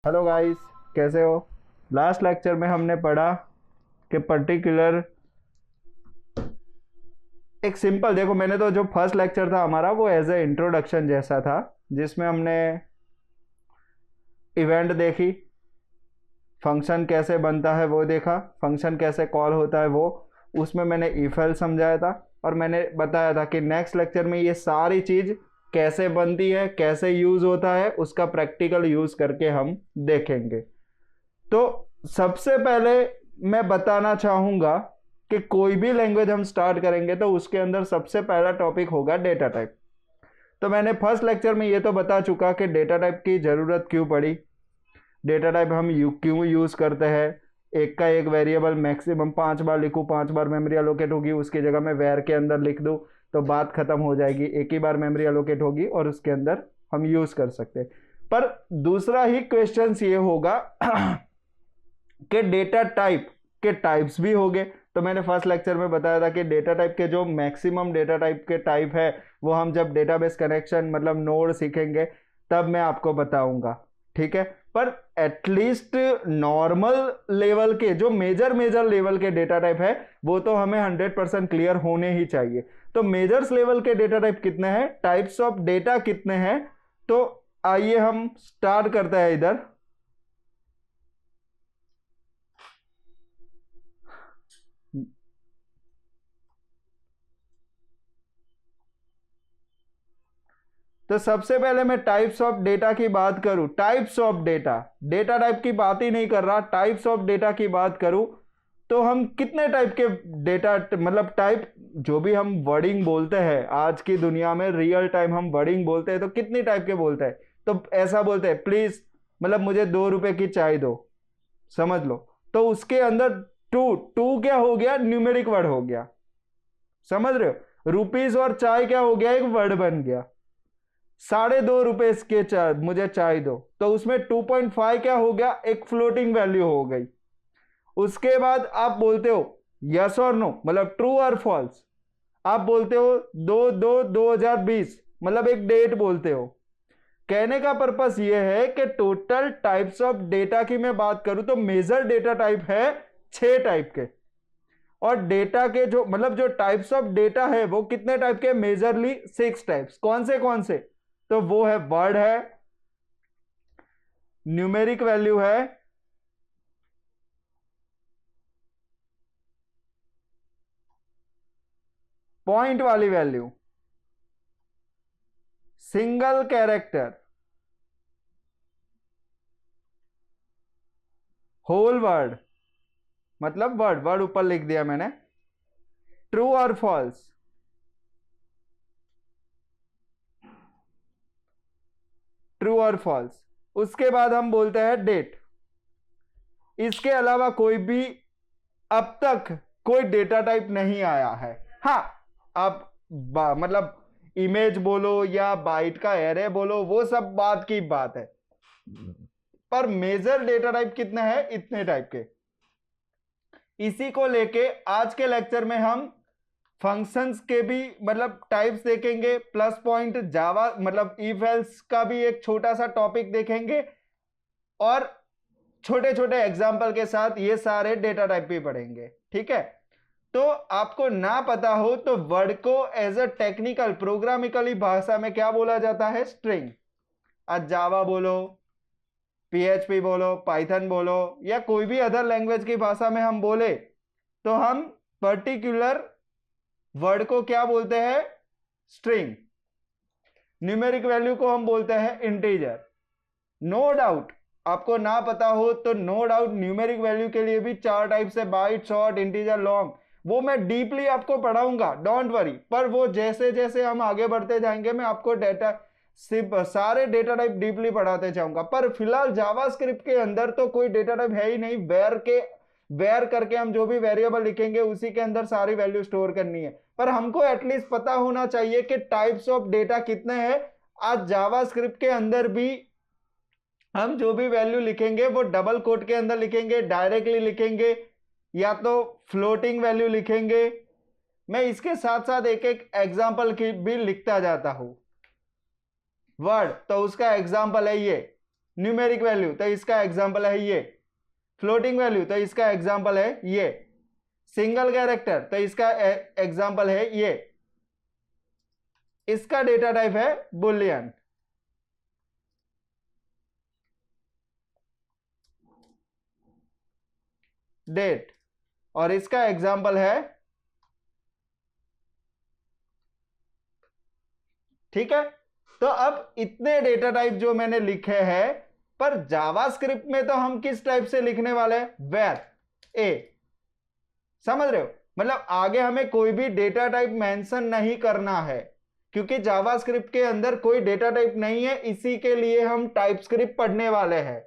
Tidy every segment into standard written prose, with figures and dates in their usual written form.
Hello guys, कैसे हो। Last lecture में हमने पढ़ा कि पर्टिकुलर एक सिंपल, देखो मैंने तो जो फर्स्ट लेक्चर था हमारा वो एज ए इंट्रोडक्शन जैसा था, जिसमें हमने इवेंट देखी, फंक्शन कैसे बनता है वो देखा, फंक्शन कैसे कॉल होता है वो, उसमें मैंने इफ एल्स समझाया था और मैंने बताया था कि नेक्स्ट लेक्चर में ये सारी चीज़ कैसे बनती है, कैसे यूज़ होता है, उसका प्रैक्टिकल यूज़ करके हम देखेंगे। तो सबसे पहले मैं बताना चाहूंगा कि कोई भी लैंग्वेज हम स्टार्ट करेंगे तो उसके अंदर सबसे पहला टॉपिक होगा डेटा टाइप। तो मैंने फर्स्ट लेक्चर में ये तो बता चुका कि डेटा टाइप की ज़रूरत क्यों पड़ी, डेटा टाइप हम क्यों यूज़ करते हैं। एक का एक वेरिएबल मैक्सिमम 5 बार लिखूँ, 5 बार मेमोरी अलोकेट होगी, उसकी जगह मैं वेर के अंदर लिख दूँ तो बात खत्म हो जाएगी। एक ही बार मेमोरी अलोकेट होगी और उसके अंदर हम यूज़ कर सकते हैं। पर दूसरा ही क्वेश्चन ये होगा कि डेटा टाइप के टाइप्स भी हो गए। तो मैंने फर्स्ट लेक्चर में बताया था कि डेटा टाइप के जो मैक्सिमम डेटा टाइप के टाइप है वो हम जब डेटाबेस कनेक्शन मतलब नोड सीखेंगे तब मैं आपको बताऊंगा, ठीक है। पर एटलीस्ट नॉर्मल लेवल के जो मेजर मेजर लेवल के डेटा टाइप है वो तो हमें 100% क्लियर होने ही चाहिए। तो मेजर्स लेवल के डेटा टाइप कितने हैं, टाइप्स ऑफ डेटा कितने हैं, तो आइए हम स्टार्ट करते हैं इधर। तो सबसे पहले मैं टाइप्स ऑफ डेटा की बात करूं, types of data, data type की बात ही नहीं कर रहा, टाइप्स ऑफ डेटा की बात करूं तो हम कितने टाइप के डेटा मतलब टाइप, जो भी हम वर्डिंग बोलते हैं आज की दुनिया में रियल टाइम हम वर्डिंग बोलते हैं तो कितनी टाइप के बोलते हैं। तो ऐसा बोलते हैं प्लीज, मतलब मुझे 2 रुपए की चाय दो, समझ लो। तो उसके अंदर टू टू क्या हो गया, न्यूमेरिक वर्ड हो गया, समझ रहे हो। रुपीज और चाय क्या हो गया, एक वर्ड बन गया। 2.5 रुपए के चाय, मुझे चाय दो, तो उसमें 2.5 क्या हो गया, एक फ्लोटिंग वैल्यू हो गई। उसके बाद आप बोलते हो यस और नो, मतलब ट्रू और फॉल्स। आप बोलते हो 2/2/2020, मतलब एक डेट बोलते हो। कहने का पर्पस यह है कि टोटल टाइप्स ऑफ डेटा की मैं बात करूं तो मेजर डेटा टाइप है 6 टाइप के, और डेटा के जो मतलब जो टाइप्स ऑफ डेटा है वो कितने टाइप के, मेजरली 6 टाइप्स। कौन से, तो वो है वर्ड है, न्यूमेरिक वैल्यू है, पॉइंट वाली value, single character, whole word, मतलब वर्ड वर्ड ऊपर लिख दिया मैंने, ट्रू और फॉल्स, ट्रू और फॉल्स। उसके बाद हम बोलते हैं डेट। इसके अलावा कोई भी अब तक कोई डेटा टाइप नहीं आया है। हाँ, आप मतलब इमेज बोलो या बाइट का एरे बोलो, वो सब बात की बात है, पर मेजर डेटा टाइप कितने हैं, इतने टाइप के। इसी को लेके आज के लेक्चर में हम फंक्शंस के भी मतलब टाइप्स देखेंगे, प्लस पॉइंट, जावा मतलब इफ एल्स का भी एक छोटा सा टॉपिक देखेंगे, और छोटे छोटे एग्जाम्पल के साथ ये सारे डेटा टाइप भी पढ़ेंगे, ठीक है। तो आपको ना पता हो तो वर्ड को एज अ टेक्निकल प्रोग्रामिकली भाषा में क्या बोला जाता है, स्ट्रिंग। आज जावा बोलो, पीएचपी बोलो, पाइथन बोलो, या कोई भी अदर लैंग्वेज की भाषा में हम बोले तो हम पर्टिकुलर वर्ड को क्या बोलते हैं, स्ट्रिंग। न्यूमेरिक वैल्यू को हम बोलते हैं इंटीजर। नो डाउट आपको ना पता हो तो नो डाउट न्यूमेरिक वैल्यू के लिए भी 4 टाइप्स है, बाइट, शॉर्ट, इंटीजर, लॉन्ग। वो मैं डीपली आपको पढ़ाऊंगा, डोंट वरी। पर वो जैसे जैसे हम आगे बढ़ते जाएंगे मैं आपको डेटा सिर्फ सारे डेटा टाइप डीपली पढ़ाते जाऊंगा। पर फिलहाल जावास्क्रिप्ट के अंदर तो कोई डेटा टाइप है ही नहीं। वेयर करके हम जो भी वेरिएबल लिखेंगे उसी के अंदर सारी वैल्यू स्टोर करनी है। पर हमको एटलीस्ट पता होना चाहिए कि टाइप्स ऑफ डेटा कितने हैं। आज जावास्क्रिप्ट के अंदर भी हम जो भी वैल्यू लिखेंगे वो डबल कोट के अंदर लिखेंगे, डायरेक्टली लिखेंगे, या तो फ्लोटिंग वैल्यू लिखेंगे। मैं इसके साथ साथ एक एक एग्जांपल की भी लिखता जाता हूं। वर्ड, तो उसका एग्जांपल है ये न्यूमेरिक वैल्यू तो इसका एग्जांपल है ये, फ्लोटिंग वैल्यू तो इसका एग्जांपल है ये, सिंगल कैरेक्टर तो इसका एग्जांपल है ये, इसका डेटा टाइप है बुलियन। डेट और इसका एग्जांपल है, ठीक है। तो अब इतने डेटा टाइप जो मैंने लिखे हैं, पर जावास्क्रिप्ट में तो हम किस टाइप से लिखने वाले हैं, वेर ए, समझ रहे हो, मतलब आगे हमें कोई भी डेटा टाइप मेंशन नहीं करना है, क्योंकि जावास्क्रिप्ट के अंदर कोई डेटा टाइप नहीं है, इसी के लिए हम टाइपस्क्रिप्ट पढ़ने वाले हैं,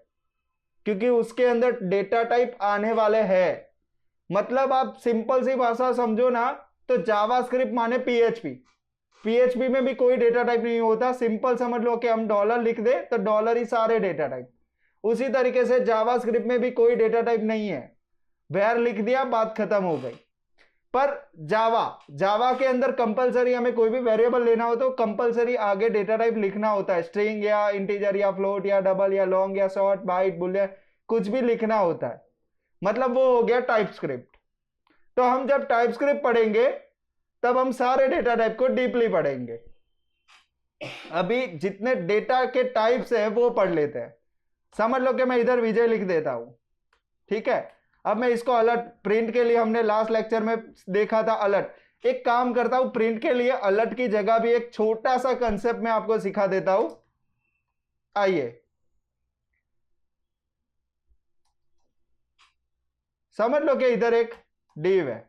क्योंकि उसके अंदर डेटा टाइप आने वाले हैं। मतलब आप सिंपल सी भाषा समझो ना, तो जावास्क्रिप्ट माने पीएचपी, पीएचपी में भी कोई डेटा टाइप नहीं होता, सिंपल समझ लो कि हम डॉलर लिख दे तो डॉलर ही सारे डेटा टाइप, उसी तरीके से जावास्क्रिप्ट में भी कोई डेटा टाइप नहीं है, वेयर लिख दिया बात खत्म हो गई। पर जावा के अंदर कंपलसरी हमें कोई भी वेरिएबल लेना हो तो कंपलसरी आगे डेटा टाइप लिखना होता है, स्ट्रिंग या इंटीजर या फ्लोट या डबल या लॉन्ग या शॉर्ट बाइट बुलियन कुछ भी लिखना होता है, मतलब वो हो गया टाइपस्क्रिप्ट। तो हम जब टाइपस्क्रिप्ट पढ़ेंगे तब हम सारे डेटा टाइप को डीपली पढ़ेंगे। अभी जितने डेटा के टाइप्स है वो पढ़ लेते हैं। समझ लो कि मैं इधर विजय लिख देता हूं, ठीक है। अब मैं इसको अलर्ट प्रिंट के लिए, हमने लास्ट लेक्चर में देखा था अलर्ट, एक काम करता हूं प्रिंट के लिए अलर्ट की जगह भी एक छोटा सा कंसेप्ट मैं आपको सिखा देता हूं। आइए समझ लो कि इधर एक डिव है,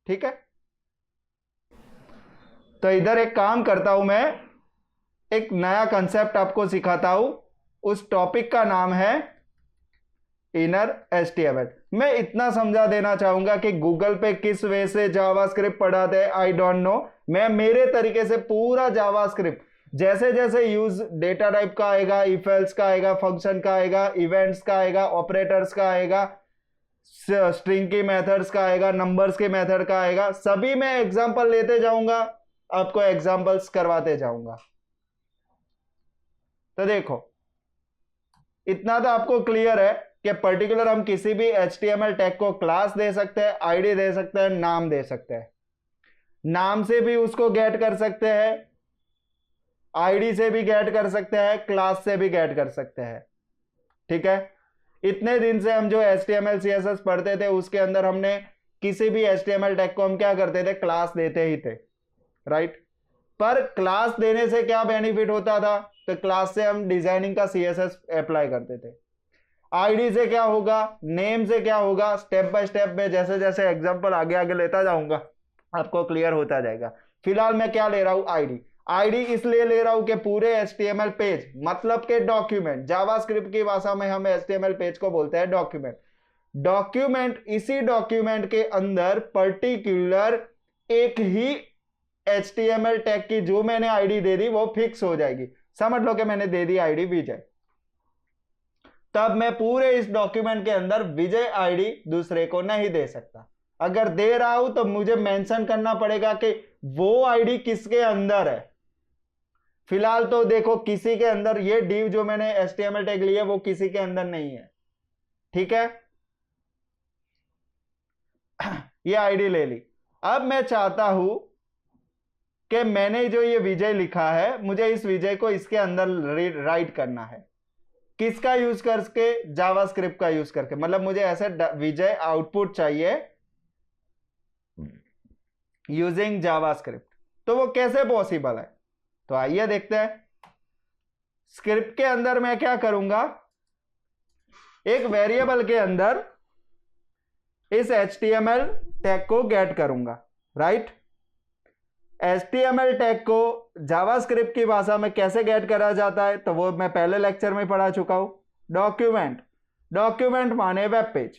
ठीक है। तो इधर एक काम करता हूं मैं, एक नया कंसेप्ट आपको सिखाता हूं, उस टॉपिक का नाम है इनर एचटीएमएल। मैं इतना समझा देना चाहूंगा कि गूगल पे किस वे से जावास्क्रिप्ट पढ़ाते हैं आई डोंट नो, मैं मेरे तरीके से पूरा जावास्क्रिप्ट जैसे जैसे यूज डेटा टाइप का आएगा, इफ एल्स का आएगा, फंक्शन का आएगा, इवेंट्स का आएगा, ऑपरेटर्स का आएगा, स्ट्रिंग की मेथड्स का आएगा, नंबर्स के मेथड का आएगा, सभी मैं एग्जांपल लेते जाऊंगा, आपको एग्जांपल्स करवाते जाऊंगा। तो देखो इतना तो आपको क्लियर है कि पर्टिकुलर हम किसी भी HTML टैग को क्लास दे सकते हैं, आईडी दे सकते हैं, नाम दे सकते हैं, नाम से भी उसको गेट कर सकते हैं, आईडी से भी गेट कर सकते हैं, क्लास से भी गेट कर सकते हैं, ठीक है। इतने दिन से हम जो HTML CSS पढ़ते थे उसके अंदर हमने किसी भी HTML टैग को हम क्या करते थे, क्लास देते ही थे, राइट। पर क्लास देने से क्या बेनिफिट होता था, तो क्लास से हम डिजाइनिंग का CSS अप्लाई करते थे। आईडी से क्या होगा, नेम से क्या होगा, स्टेप बाय स्टेप में जैसे जैसे एग्जांपल आगे आगे लेता जाऊंगा आपको क्लियर होता जाएगा। फिलहाल मैं क्या ले रहा हूं, आईडी। आईडी इसलिए ले रहा हूं कि पूरे HTML पेज मतलब के डॉक्यूमेंट, जावास्क्रिप्ट की भाषा में हम HTML पेज को बोलते हैं डॉक्यूमेंट। डॉक्यूमेंट, इसी डॉक्यूमेंट के अंदर पर्टिकुलर एक ही HTML टैग की जो मैंने आईडी दे दी वो फिक्स हो जाएगी। समझ लो कि मैंने दे दी आईडी विजय, तब मैं पूरे इस डॉक्यूमेंट के अंदर विजय आईडी दूसरे को नहीं दे सकता। अगर दे रहा हूं तो मुझे मेंशन करना पड़ेगा कि वो आईडी किसके अंदर है। फिलहाल तो देखो किसी के अंदर ये डिव जो मैंने HTML टैग लिया वो किसी के अंदर नहीं है, ठीक है। ये आईडी ले ली। अब मैं चाहता हूं कि मैंने जो ये विजय लिखा है मुझे इस विजय को इसके अंदर राइट करना है, किसका यूज करके, जावास्क्रिप्ट का यूज करके, मतलब मुझे ऐसे विजय आउटपुट चाहिए यूजिंग जावास्क्रिप्ट। तो वो कैसे पॉसिबल है, तो आइए देखते हैं। स्क्रिप्ट के अंदर मैं क्या करूंगा, एक वेरिएबल के अंदर इस HTML टैग को गेट करूंगा, राइट। HTML टैग को जावास्क्रिप्ट की भाषा में कैसे गेट करा जाता है तो वो मैं पहले लेक्चर में पढ़ा चुका हूं। डॉक्यूमेंट, डॉक्यूमेंट माने वेब पेज।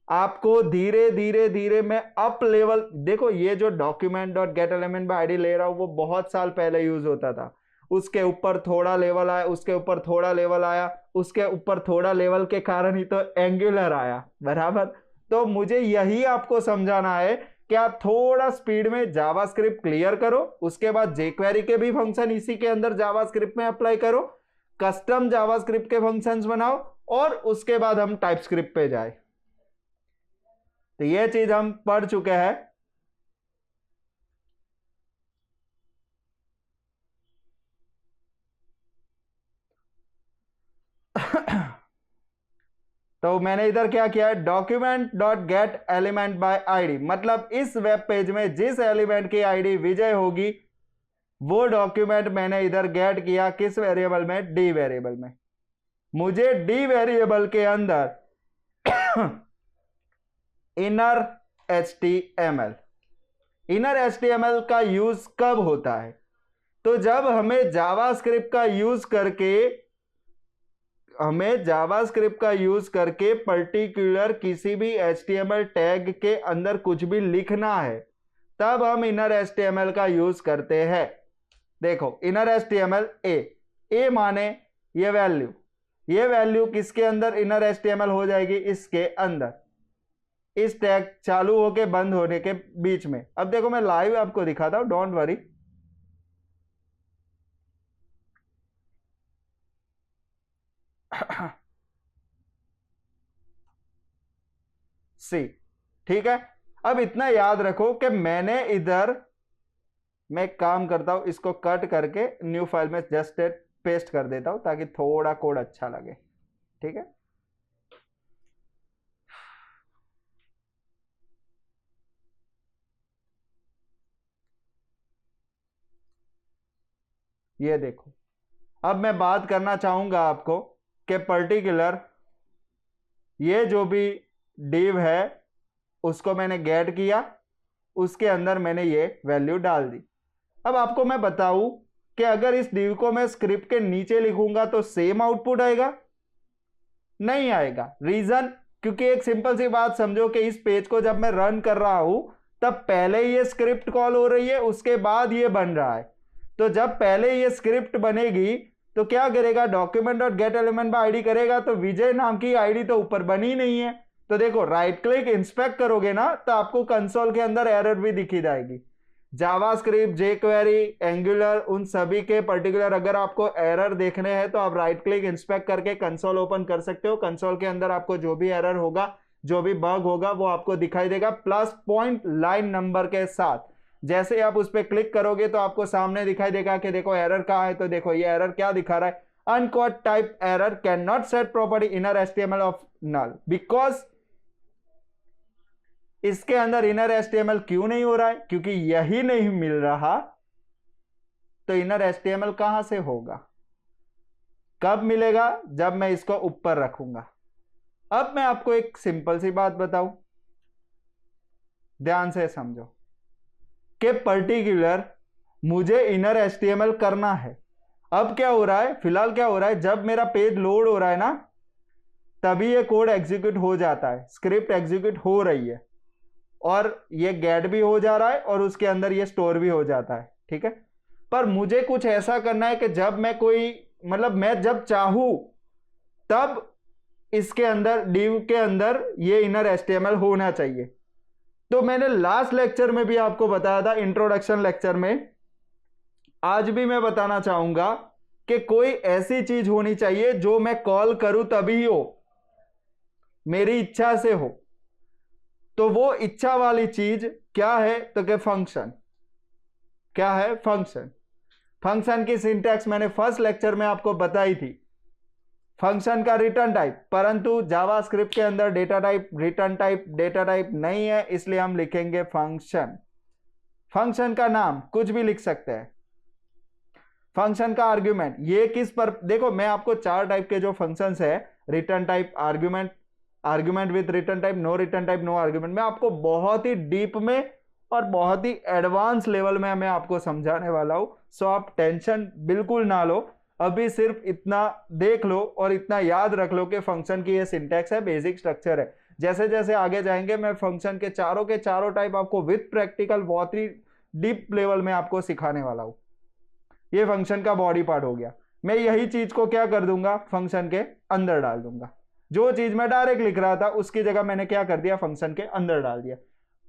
आपको धीरे धीरे धीरे मैं अप लेवल, देखो ये जो document dot get element by ID ले रहा हूं वो बहुत साल पहले यूज होता था, उसके ऊपर थोड़ा लेवल आया, उसके ऊपर थोड़ा लेवल आया, उसके ऊपर थोड़ा लेवल के कारण ही तो एंगुलर आया, बराबर। तो मुझे यही आपको समझाना है कि आप थोड़ा स्पीड में जावास्क्रिप्ट क्लियर करो, उसके बाद jQuery के भी फंक्शन इसी के अंदर जावास्क्रिप्ट में अप्लाई करो, कस्टम जावास्क्रिप्ट के फंक्शंस बनाओ और उसके बाद हम टाइपस्क्रिप्ट पे जाए। तो ये चीज हम पढ़ चुके हैं। तो मैंने इधर क्या किया है, document dot get element by ID, मतलब इस वेब पेज में जिस एलिमेंट की आईडी विजय होगी वो डॉक्यूमेंट मैंने इधर गेट किया, किस वेरिएबल में, डी वेरिएबल में। मुझे डी वेरिएबल के अंदर इनर HTML, इनर HTML का यूज कब होता है, तो जब हमें जावास्क्रिप्ट का यूज करके पर्टिकुलर किसी भी HTML टैग के अंदर कुछ भी लिखना है, तब हम इनर HTML का यूज करते हैं। देखो इनर HTML ए माने ये वैल्यू किसके अंदर इनर HTML हो जाएगी, इसके अंदर, इस टैग चालू होके बंद होने के बीच में। अब देखो मैं लाइव आपको दिखाता हूं, डोंट वरी। सी, ठीक है। अब इतना याद रखो कि मैंने इधर, मैं काम करता हूं, इसको कट करके न्यू फाइल में जस्ट पेस्ट कर देता हूं ताकि थोड़ा कोड अच्छा लगे, ठीक है। ये देखो, अब मैं बात करना चाहूंगा आपको कि पर्टिकुलर ये जो भी div है उसको मैंने गेट किया, उसके अंदर मैंने ये वैल्यू डाल दी। अब आपको मैं बताऊं कि अगर इस div को मैं स्क्रिप्ट के नीचे लिखूंगा तो सेम आउटपुट आएगा, नहीं आएगा। रीजन, क्योंकि एक सिंपल सी बात समझो कि इस पेज को जब मैं रन कर रहा हूं तब पहले ये स्क्रिप्ट कॉल हो रही है, उसके बाद ये बन रहा है। तो जब पहले ये स्क्रिप्ट बनेगी तो क्या करेगा, document dot get element by ID करेगा, तो विजय नाम की आईडी तो ऊपर बनी नहीं है। तो देखो राइट क्लिक इंस्पेक्ट करोगे ना तो आपको कंसोल के अंदर एरर भी दिखी जाएगी। जावास्क्रिप्ट, जेक्वेरी, एंगुलर, उन सभी के पर्टिकुलर अगर आपको एरर देखने हैं तो आप राइट क्लिक इंस्पेक्ट करके कंसोल ओपन कर सकते हो। कंसोल के अंदर आपको जो भी एरर होगा, जो भी बग होगा वो आपको दिखाई देगा प्लस पॉइंट लाइन नंबर के साथ। जैसे आप उस पर क्लिक करोगे तो आपको सामने दिखाई देगा कि देखो एरर कहां है। तो देखो ये एरर क्या दिखा रहा है, uncaught type error, can not set property inner HTML of null, because इसके अंदर इनर HTML क्यों नहीं हो रहा है, क्योंकि यही नहीं मिल रहा। तो इनर HTML कहां से होगा, कब मिलेगा, जब मैं इसको ऊपर रखूंगा। अब मैं आपको एक सिंपल सी बात बताऊं, ध्यान से समझो कि पर्टिकुलर मुझे इनर HTML करना है। अब क्या हो रहा है, फिलहाल क्या हो रहा है, जब मेरा पेज लोड हो रहा है ना तभी ये कोड एग्जीक्यूट हो जाता है, स्क्रिप्ट एग्जीक्यूट हो रही है और ये गेट भी हो जा रहा है और उसके अंदर ये स्टोर भी हो जाता है, ठीक है। पर मुझे कुछ ऐसा करना है कि जब मैं मैं जब चाहूं तब इसके अंदर div के अंदर ये इनर HTML होना चाहिए। तो मैंने लास्ट लेक्चर में भी आपको बताया था, इंट्रोडक्शन लेक्चर में, आज भी मैं बताना चाहूंगा कि कोई ऐसी चीज होनी चाहिए जो मैं कॉल करूं तभी हो, मेरी इच्छा से हो। तो वो इच्छा वाली चीज क्या है, तो क्या फंक्शन, क्या है फंक्शन। फंक्शन की सिंटैक्स मैंने फर्स्ट लेक्चर में आपको बताई थी, फंक्शन का रिटर्न टाइप, परंतु जावास्क्रिप्ट के अंदर data type, return type, data type नहीं है, इसलिए हम लिखेंगे फंक्शन। फंक्शन का नाम कुछ भी लिख सकते हैं, फंक्शन का आर्ग्यूमेंट ये किस पर, देखो मैं आपको 4 टाइप के जो फंक्शंस है, return type, argument, argument with return type, no return type, no argument, मैं आपको बहुत ही डीप में और बहुत ही एडवांस लेवल में मैं आपको समझाने वाला हूं। सो आप टेंशन बिल्कुल ना लो, अभी सिर्फ इतना देख लो और इतना याद रख लो कि फंक्शन की ये सिंटैक्स है, बेसिक स्ट्रक्चर है। जैसे जैसे आगे जाएंगे मैं फंक्शन के चारों टाइप आपको विद प्रैक्टिकल बहुत ही डीप लेवल में आपको सिखाने वाला हूं। ये फंक्शन का बॉडी पार्ट हो गया। मैं यही चीज को क्या कर दूंगा, फंक्शन के अंदर डाल दूंगा। जो चीज मैं डायरेक्ट लिख रहा था उसकी जगह मैंने क्या कर दिया, फंक्शन के अंदर डाल दिया।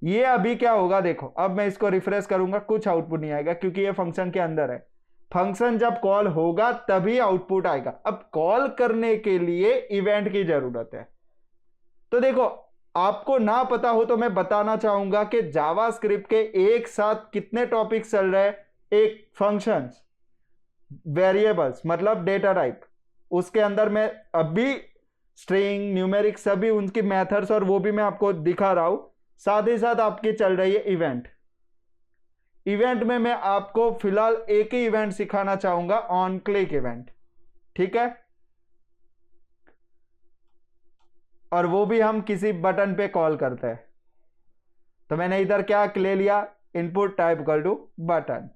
ये अभी क्या होगा, देखो अब मैं इसको रिफ्रेश करूंगा, कुछ आउटपुट नहीं आएगा क्योंकि ये फंक्शन के अंदर है। फंक्शन जब कॉल होगा तभी आउटपुट आएगा। अब कॉल करने के लिए इवेंट की जरूरत है। तो देखो, आपको ना पता हो तो मैं बताना चाहूंगा कि जावास्क्रिप्ट के एक साथ कितने टॉपिक्स चल रहे हैं। एक फंक्शंस, वेरिएबल्स मतलब डेटा टाइप, उसके अंदर मैं अभी स्ट्रिंग, न्यूमेरिक सभी उनकी मेथड्स और वो भी मैं आपको दिखा रहा हूं। साथ ही साथ आपकी चल रही है इवेंट। इवेंट में मैं आपको फिलहाल एक ही इवेंट सिखाना चाहूंगा, ऑन क्लिक इवेंट। ठीक है, और वो भी हम किसी बटन पे कॉल करते हैं। तो मैंने इधर क्या ले लिया, input type equal to button.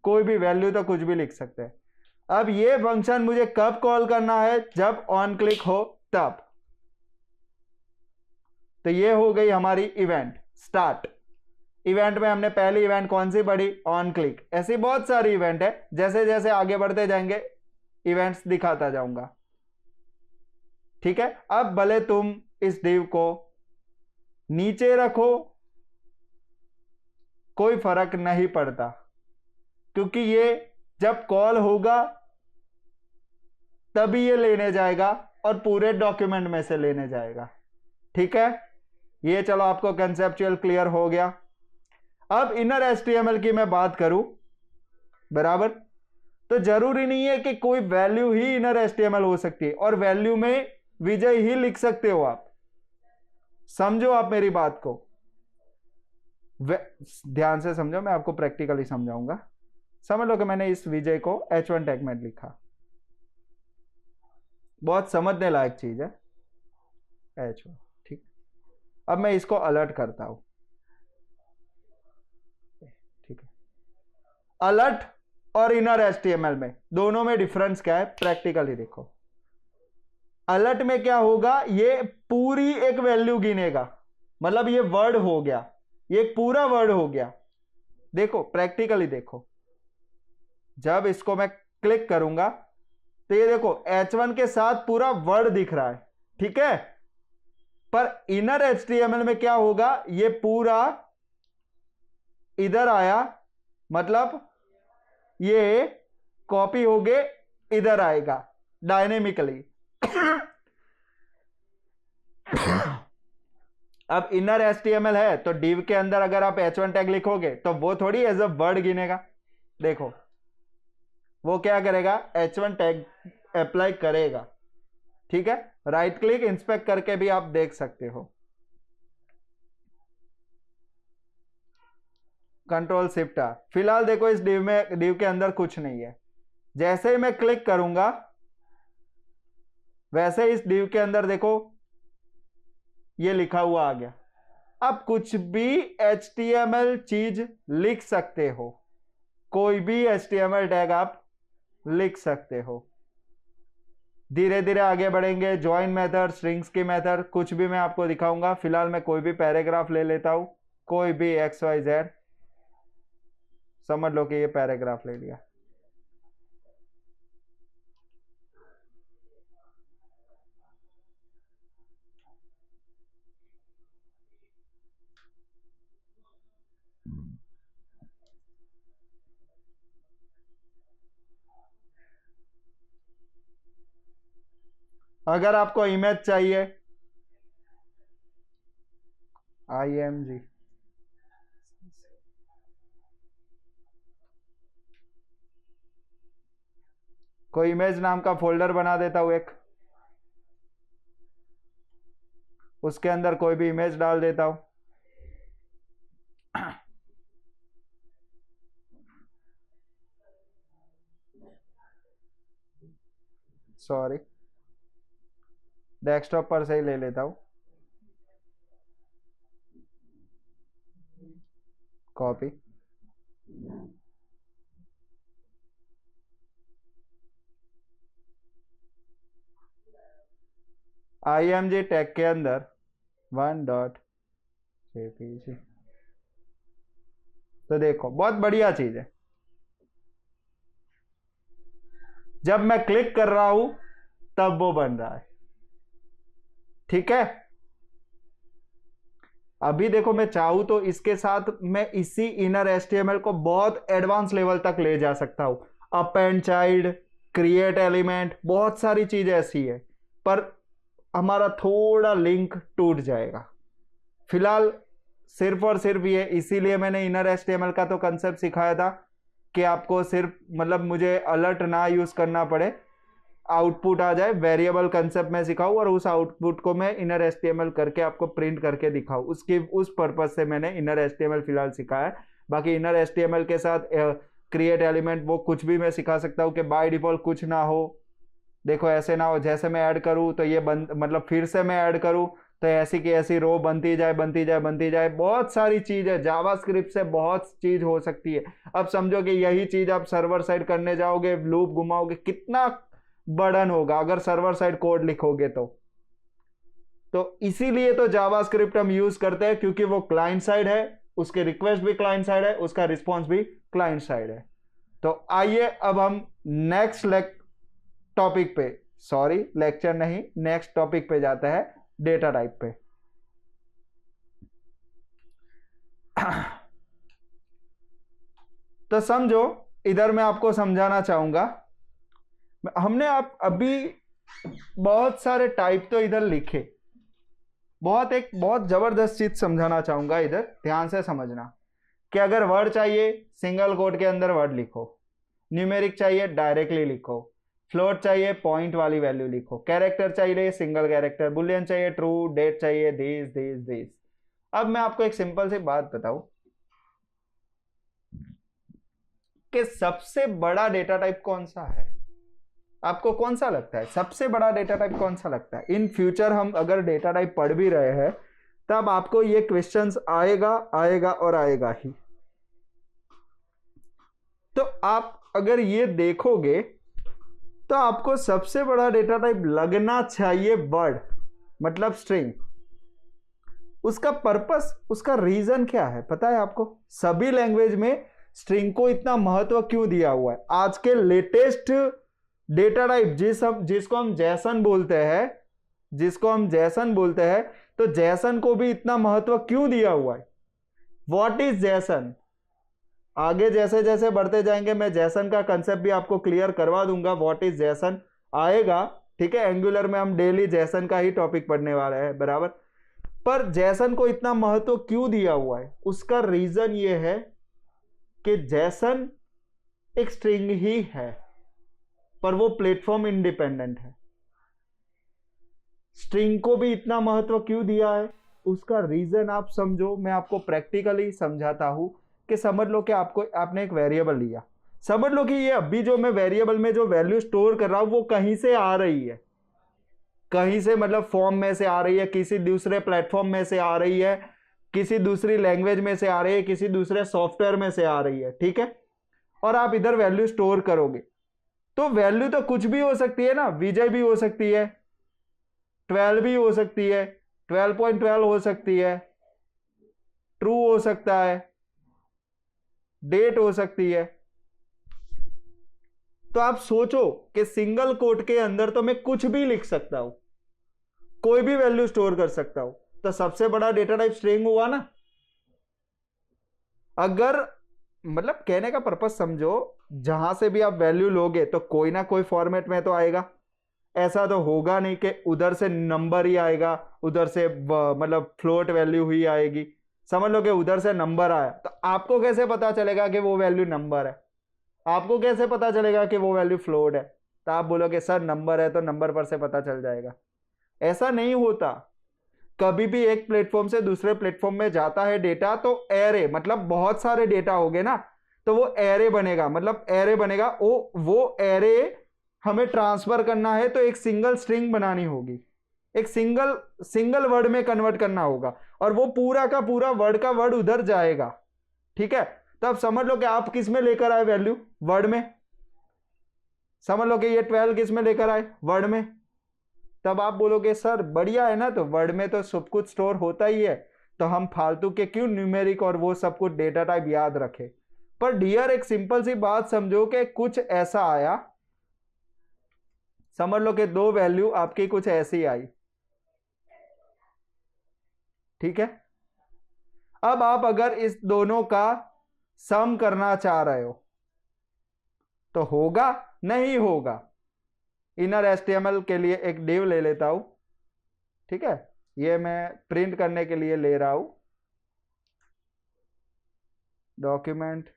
कोई भी वैल्यू तो कुछ भी लिख सकते हैं। अब ये फंक्शन मुझे कब कॉल करना है, जब ऑन क्लिक हो तब। तो ये हो गई हमारी इवेंट स्टार्ट। इवेंट में हमने पहली इवेंट कौन सी पढ़ी, ऑन क्लिक। ऐसी बहुत सारी इवेंट है, जैसे जैसे आगे बढ़ते जाएंगे इवेंट्स दिखाता जाऊंगा। ठीक है, अब भले तुम इस डिव को नीचे रखो, कोई फर्क नहीं पड़ता, क्योंकि ये जब कॉल होगा तभी ये लेने जाएगा और पूरे डॉक्यूमेंट में से लेने जाएगा। ठीक है, ये चलो आपको कंसेप्चुअल क्लियर हो गया। अब इनर एचटीएमएल की मैं बात करूं, बराबर, तो जरूरी नहीं है कि कोई वैल्यू ही इनर एचटीएमएल हो सकती है, और वैल्यू में विजय ही लिख सकते हो आप। समझो आप मेरी बात को, ध्यान से समझो, मैं आपको प्रैक्टिकली समझाऊंगा। समझ लो कि मैंने इस विजय को H1 टैग में लिखा, बहुत समझने लायक चीज है H1। ठीक, अब मैं इसको अलर्ट करता हूं। ठीक है, अलर्ट और इनर एचटीएमएल में दोनों में डिफरेंस क्या है, प्रैक्टिकली देखो। अलर्ट में क्या होगा, ये पूरी एक वैल्यू गिनेगा, मतलब ये वर्ड हो गया, ये पूरा वर्ड हो गया। देखो प्रैक्टिकली देखो, जब इसको मैं क्लिक करूंगा तो ये देखो H1 के साथ पूरा वर्ड दिख रहा है। ठीक है, पर इनर एचटीएमएल में क्या होगा, ये पूरा इधर आया, मतलब ये कॉपी हो गए इधर आएगा डायनेमिकली। अब इनर एचटीएमएल है तो डिव के अंदर अगर आप H1 टैग लिखोगे तो वो थोड़ी एज अ वर्ड गिनेगा। देखो वो क्या करेगा, H1 टैग अप्लाई करेगा। ठीक है, राइट क्लिक इंस्पेक्ट करके भी आप देख सकते हो, कंट्रोल शिफ्ट आर। फिलहाल देखो इस डिव के अंदर कुछ नहीं है। जैसे ही मैं क्लिक करूंगा वैसे इस डिव के अंदर देखो ये लिखा हुआ आ गया। अब कुछ भी HTML चीज लिख सकते हो, कोई भी HTML टैग आप लिख सकते हो। धीरे धीरे आगे बढ़ेंगे, ज्वाइन मेथड, स्ट्रिंग्स की मेथड, कुछ भी मैं आपको दिखाऊंगा। फिलहाल मैं कोई भी पैराग्राफ ले लेता हूं, कोई भी XYZ, समझ लो कि ये पैराग्राफ ले लिया। अगर आपको इमेज चाहिए, IMG, कोई इमेज नाम का फोल्डर बना देता हूं एक, उसके अंदर कोई भी इमेज डाल देता हूं। सॉरी, डेस्कटॉप पर से ही ले लेता हूं, कॉपी। IMG टैग के अंदर 1.jpg। तो देखो बहुत बढ़िया चीज है, जब मैं क्लिक कर रहा हूं तब वो बन रहा है। ठीक है, अभी देखो मैं चाहूं तो इसके साथ मैं इसी इनर HTML को बहुत एडवांस लेवल तक ले जा सकता हूं। अपेंड चाइल्ड, क्रिएट एलिमेंट, बहुत सारी चीज ऐसी है, पर हमारा थोड़ा लिंक टूट जाएगा। फिलहाल सिर्फ और सिर्फ ये, इसीलिए मैंने इनर HTML का तो कंसेप्ट सिखाया था कि आपको सिर्फ मतलब मुझे अलर्ट ना यूज करना पड़े, आउटपुट आ जाए, वेरिएबल कंसेप्ट में सिखाऊं और उस आउटपुट को मैं इनर HTML करके आपको प्रिंट करके दिखाऊं। उसकी उस पर्पज से मैंने इनर HTML फिलहाल सिखाया है। बाकी इनर HTML के साथ क्रिएट एलिमेंट वो कुछ भी मैं सिखा सकता हूं कि बाय डिफॉल्ट कुछ ना हो। देखो ऐसे ना हो जैसे मैं ऐड करूं तो ये बंद, मतलब फिर से मैं ऐड करूं तो ऐसी की ऐसी रो बनती जाए बनती जाए बनती जाए। बहुत सारी चीज है, जावास्क्रिप्ट से बहुत चीज हो सकती है। अब समझो कि यही चीज आप सर्वर साइड करने जाओगे, लूप घुमाओगे, कितना बर्डन होगा अगर सर्वर साइड कोड लिखोगे तो इसीलिए तो जावास्क्रिप्ट हम यूज करते हैं, क्योंकि वो क्लाइंट साइड है, उसके रिक्वेस्ट भी क्लाइंट साइड है, उसका रिस्पॉन्स भी क्लाइंट साइड है। तो आइए अब हम नेक्स्ट टॉपिक पे, सॉरी लेक्चर नहीं, नेक्स्ट टॉपिक पे जाता है, डेटा टाइप पे। तो समझो, इधर मैं आपको समझाना चाहूंगा, हमने आप अभी बहुत सारे टाइप तो इधर लिखे, एक बहुत जबरदस्त चीज समझाना चाहूंगा, इधर ध्यान से समझना कि अगर वर्ड चाहिए सिंगल कोट के अंदर वर्ड लिखो, न्यूमेरिक चाहिए डायरेक्टली लिखो, फ्लोट चाहिए पॉइंट वाली वैल्यू लिखो, कैरेक्टर चाहिए सिंगल कैरेक्टर, बुलियन चाहिए ट्रू, डेट चाहिए दिस दिस दिस। अब मैं आपको एक सिंपल सी बात बताऊं कि सबसे बड़ा डेटा टाइप कौन सा है? आपको कौन सा लगता है सबसे बड़ा डेटा टाइप कौन सा लगता है? इन फ्यूचर हम अगर डेटा टाइप पढ़ भी रहे हैं तब आपको ये क्वेश्चंस आएगा आएगा और आएगा ही। तो आप अगर ये देखोगे तो आपको सबसे बड़ा डेटा टाइप लगना चाहिए वर्ड, मतलब स्ट्रिंग। उसका पर्पस, उसका रीजन क्या है पता है आपको? सभी लैंग्वेज में स्ट्रिंग को इतना महत्व क्यों दिया हुआ है? आज के लेटेस्ट डेटा टाइप जिसको हम जैसन बोलते हैं, तो जैसन को भी इतना महत्व क्यों दिया हुआ है? व्हाट इज जैसन? आगे जैसे जैसे बढ़ते जाएंगे मैं जैसन का कंसेप्ट भी आपको क्लियर करवा दूंगा, व्हाट इज जैसन आएगा, ठीक है। एंगुलर में हम डेली जैसन का ही टॉपिक पढ़ने वाले हैं, बराबर। पर जैसन को इतना महत्व क्यों दिया हुआ है? उसका रीजन ये है कि जैसन एक स्ट्रिंग ही है, पर वो प्लेटफॉर्म इंडिपेंडेंट है। स्ट्रिंग को भी इतना महत्व क्यों दिया है? उसका रीजन आप समझो, मैं आपको प्रैक्टिकली समझाता हूं कि समझ लो कि आपने एक वेरिएबल लिया, समझ लो कि ये अभी जो मैं वेरिएबल में जो वैल्यू स्टोर कर रहा हूं वो कहीं से आ रही है, कहीं से मतलब फॉर्म में से आ रही है, किसी दूसरे प्लेटफॉर्म में से आ रही है, किसी दूसरी लैंग्वेज में से आ रही है, किसी दूसरे सॉफ्टवेयर में से आ रही है, ठीक है। और आप इधर वैल्यू स्टोर करोगे तो वैल्यू तो कुछ भी हो सकती है ना, विजय भी हो सकती है, 12 भी हो सकती है, 12.12 हो सकती है, ट्रू हो सकता है, डेट हो सकती है। तो आप सोचो कि सिंगल कोट के अंदर तो मैं कुछ भी लिख सकता हूं, कोई भी वैल्यू स्टोर कर सकता हूं, तो सबसे बड़ा डेटा टाइप स्ट्रिंग हुआ ना। अगर मतलब कहने का पर्पस समझो, जहां से भी आप वैल्यू लोगे तो कोई ना कोई फॉर्मेट में तो आएगा, ऐसा तो होगा नहीं कि उधर से नंबर ही आएगा, उधर से मतलब फ्लोट वैल्यू ही आएगी। समझ लो कि उधर से नंबर आया तो आपको कैसे पता चलेगा कि वो वैल्यू नंबर है? आपको कैसे पता चलेगा कि वो वैल्यू फ्लोट है? तो आप बोलोगे सर नंबर है तो नंबर पर से पता चल जाएगा। ऐसा नहीं होता। कभी भी एक प्लेटफॉर्म से दूसरे प्लेटफॉर्म में जाता है डेटा तो एरे, मतलब बहुत सारे डेटा हो गए ना, तो वो एरे बनेगा, मतलब एरे बनेगा। वो एरे हमें ट्रांसफर करना है तो एक सिंगल स्ट्रिंग बनानी होगी, एक सिंगल वर्ड में कन्वर्ट करना होगा, और वो पूरा का पूरा वर्ड का वर्ड उधर जाएगा, ठीक है। तो अब समझ लो कि आप किस में लेकर आए वैल्यू? वर्ड में। समझ लो कि ये 12 किस में लेकर आए? वर्ड में। तब आप बोलोगे सर बढ़िया है ना, तो वर्ड में तो सब कुछ स्टोर होता ही है, तो हम फालतू के क्यों न्यूमेरिक और वो सब कुछ डेटा टाइप याद रखें? पर डियर एक सिंपल सी बात समझो कि कुछ ऐसा आया, समझ लो कि 2 वैल्यू आपकी कुछ ऐसी आई, ठीक है। अब आप अगर इस दोनों का सम करना चाह रहे हो तो होगा? नहीं होगा। इनर एचटीएमएल के लिए एक डिव ले लेता हूं, ठीक है, ये मैं प्रिंट करने के लिए ले रहा हूं। Document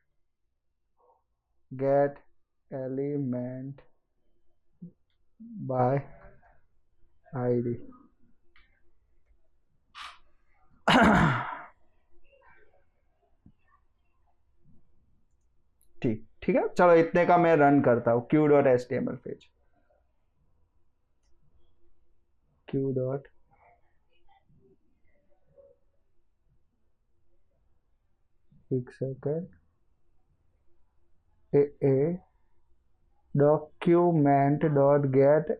gate element by ID. ठीक है, चलो इतने का मैं रन करता हूं q.html पेज। q डॉट एक second a document dot get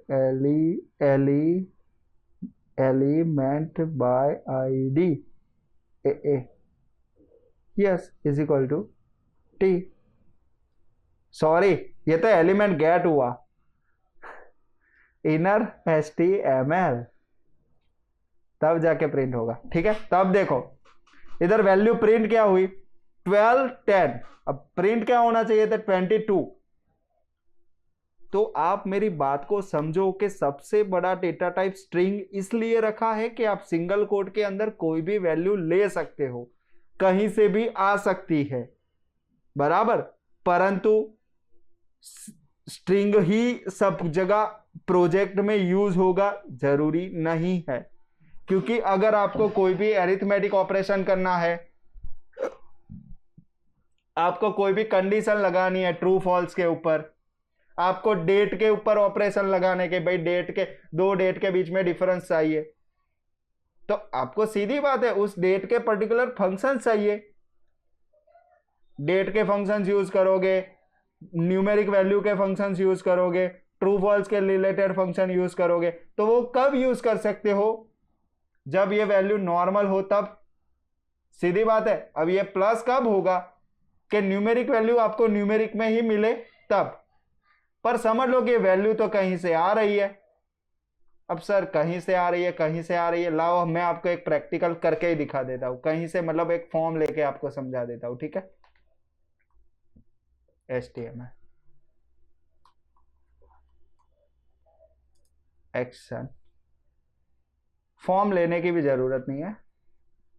element by ID A S is equal to T. Sorry, ये तो एलिमेंट गेट हुआ, इनर एचटीएमएल तब जाके प्रिंट होगा। ठीक है, तब देखो इधर वैल्यू प्रिंट क्या हुई 12 10, अब प्रिंट क्या होना चाहिए था 22। तो आप मेरी बात को समझो कि सबसे बड़ा डेटा टाइप स्ट्रिंग इसलिए रखा है कि आप सिंगल कोट के अंदर कोई भी वैल्यू ले सकते हो, कहीं से भी आ सकती है, बराबर। परंतु स्ट्रिंग ही सब जगह प्रोजेक्ट में यूज होगा जरूरी नहीं है, क्योंकि अगर आपको कोई भी अरिथमेटिक ऑपरेशन करना है, आपको कोई भी कंडीशन लगानी है ट्रू फॉल्स के ऊपर, आपको डेट के ऊपर ऑपरेशन लगाने के, भाई डेट के दो डेट के बीच में डिफरेंस चाहिए, तो आपको सीधी बात है उस डेट के पर्टिकुलर फंक्शन चाहिए। डेट के फंक्शंस यूज करोगे, न्यूमेरिक वैल्यू के फंक्शंस यूज करोगे, ट्रू फॉल्स के रिलेटेड फंक्शन यूज करोगे, तो वो कब यूज कर सकते हो? जब ये वैल्यू नॉर्मल हो तब। सीधी बात है। अब ये प्लस कब होगा कि न्यूमेरिक वैल्यू आपको न्यूमेरिक में ही मिले तब। पर समझ लो कि वैल्यू तो कहीं से आ रही है। अब सर कहीं से आ रही है, कहीं से आ रही है, लाओ मैं आपको एक प्रैक्टिकल करके ही दिखा देता हूं, कहीं से मतलब एक फॉर्म लेके आपको समझा देता हूं, ठीक है। HTML एक्शन, फॉर्म लेने की भी जरूरत नहीं है,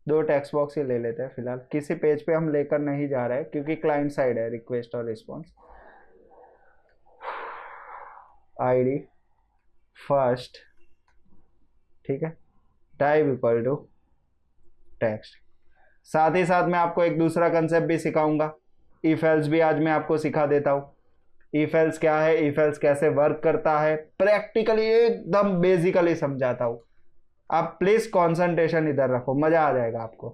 दो टेक्स्ट बॉक्स ही ले लेते हैं फिलहाल, किसी पेज पे हम लेकर नहीं जा रहे हैं क्योंकि क्लाइंट साइड है, रिक्वेस्ट और रिस्पॉन्स। आईडी फर्स्ट, ठीक है, टाइप इक्वल टू टेक्स्ट। साथ ही साथ मैं आपको एक दूसरा कंसेप्ट भी सिखाऊंगा, इफ एल्स भी आज मैं आपको सिखा देता हूं। इफ एल्स क्या है, इफ एल्स कैसे वर्क करता है, प्रैक्टिकली एकदम बेसिकली समझाता हूं। आप प्लीज कंसंट्रेशन इधर रखो, मजा आ जाएगा आपको,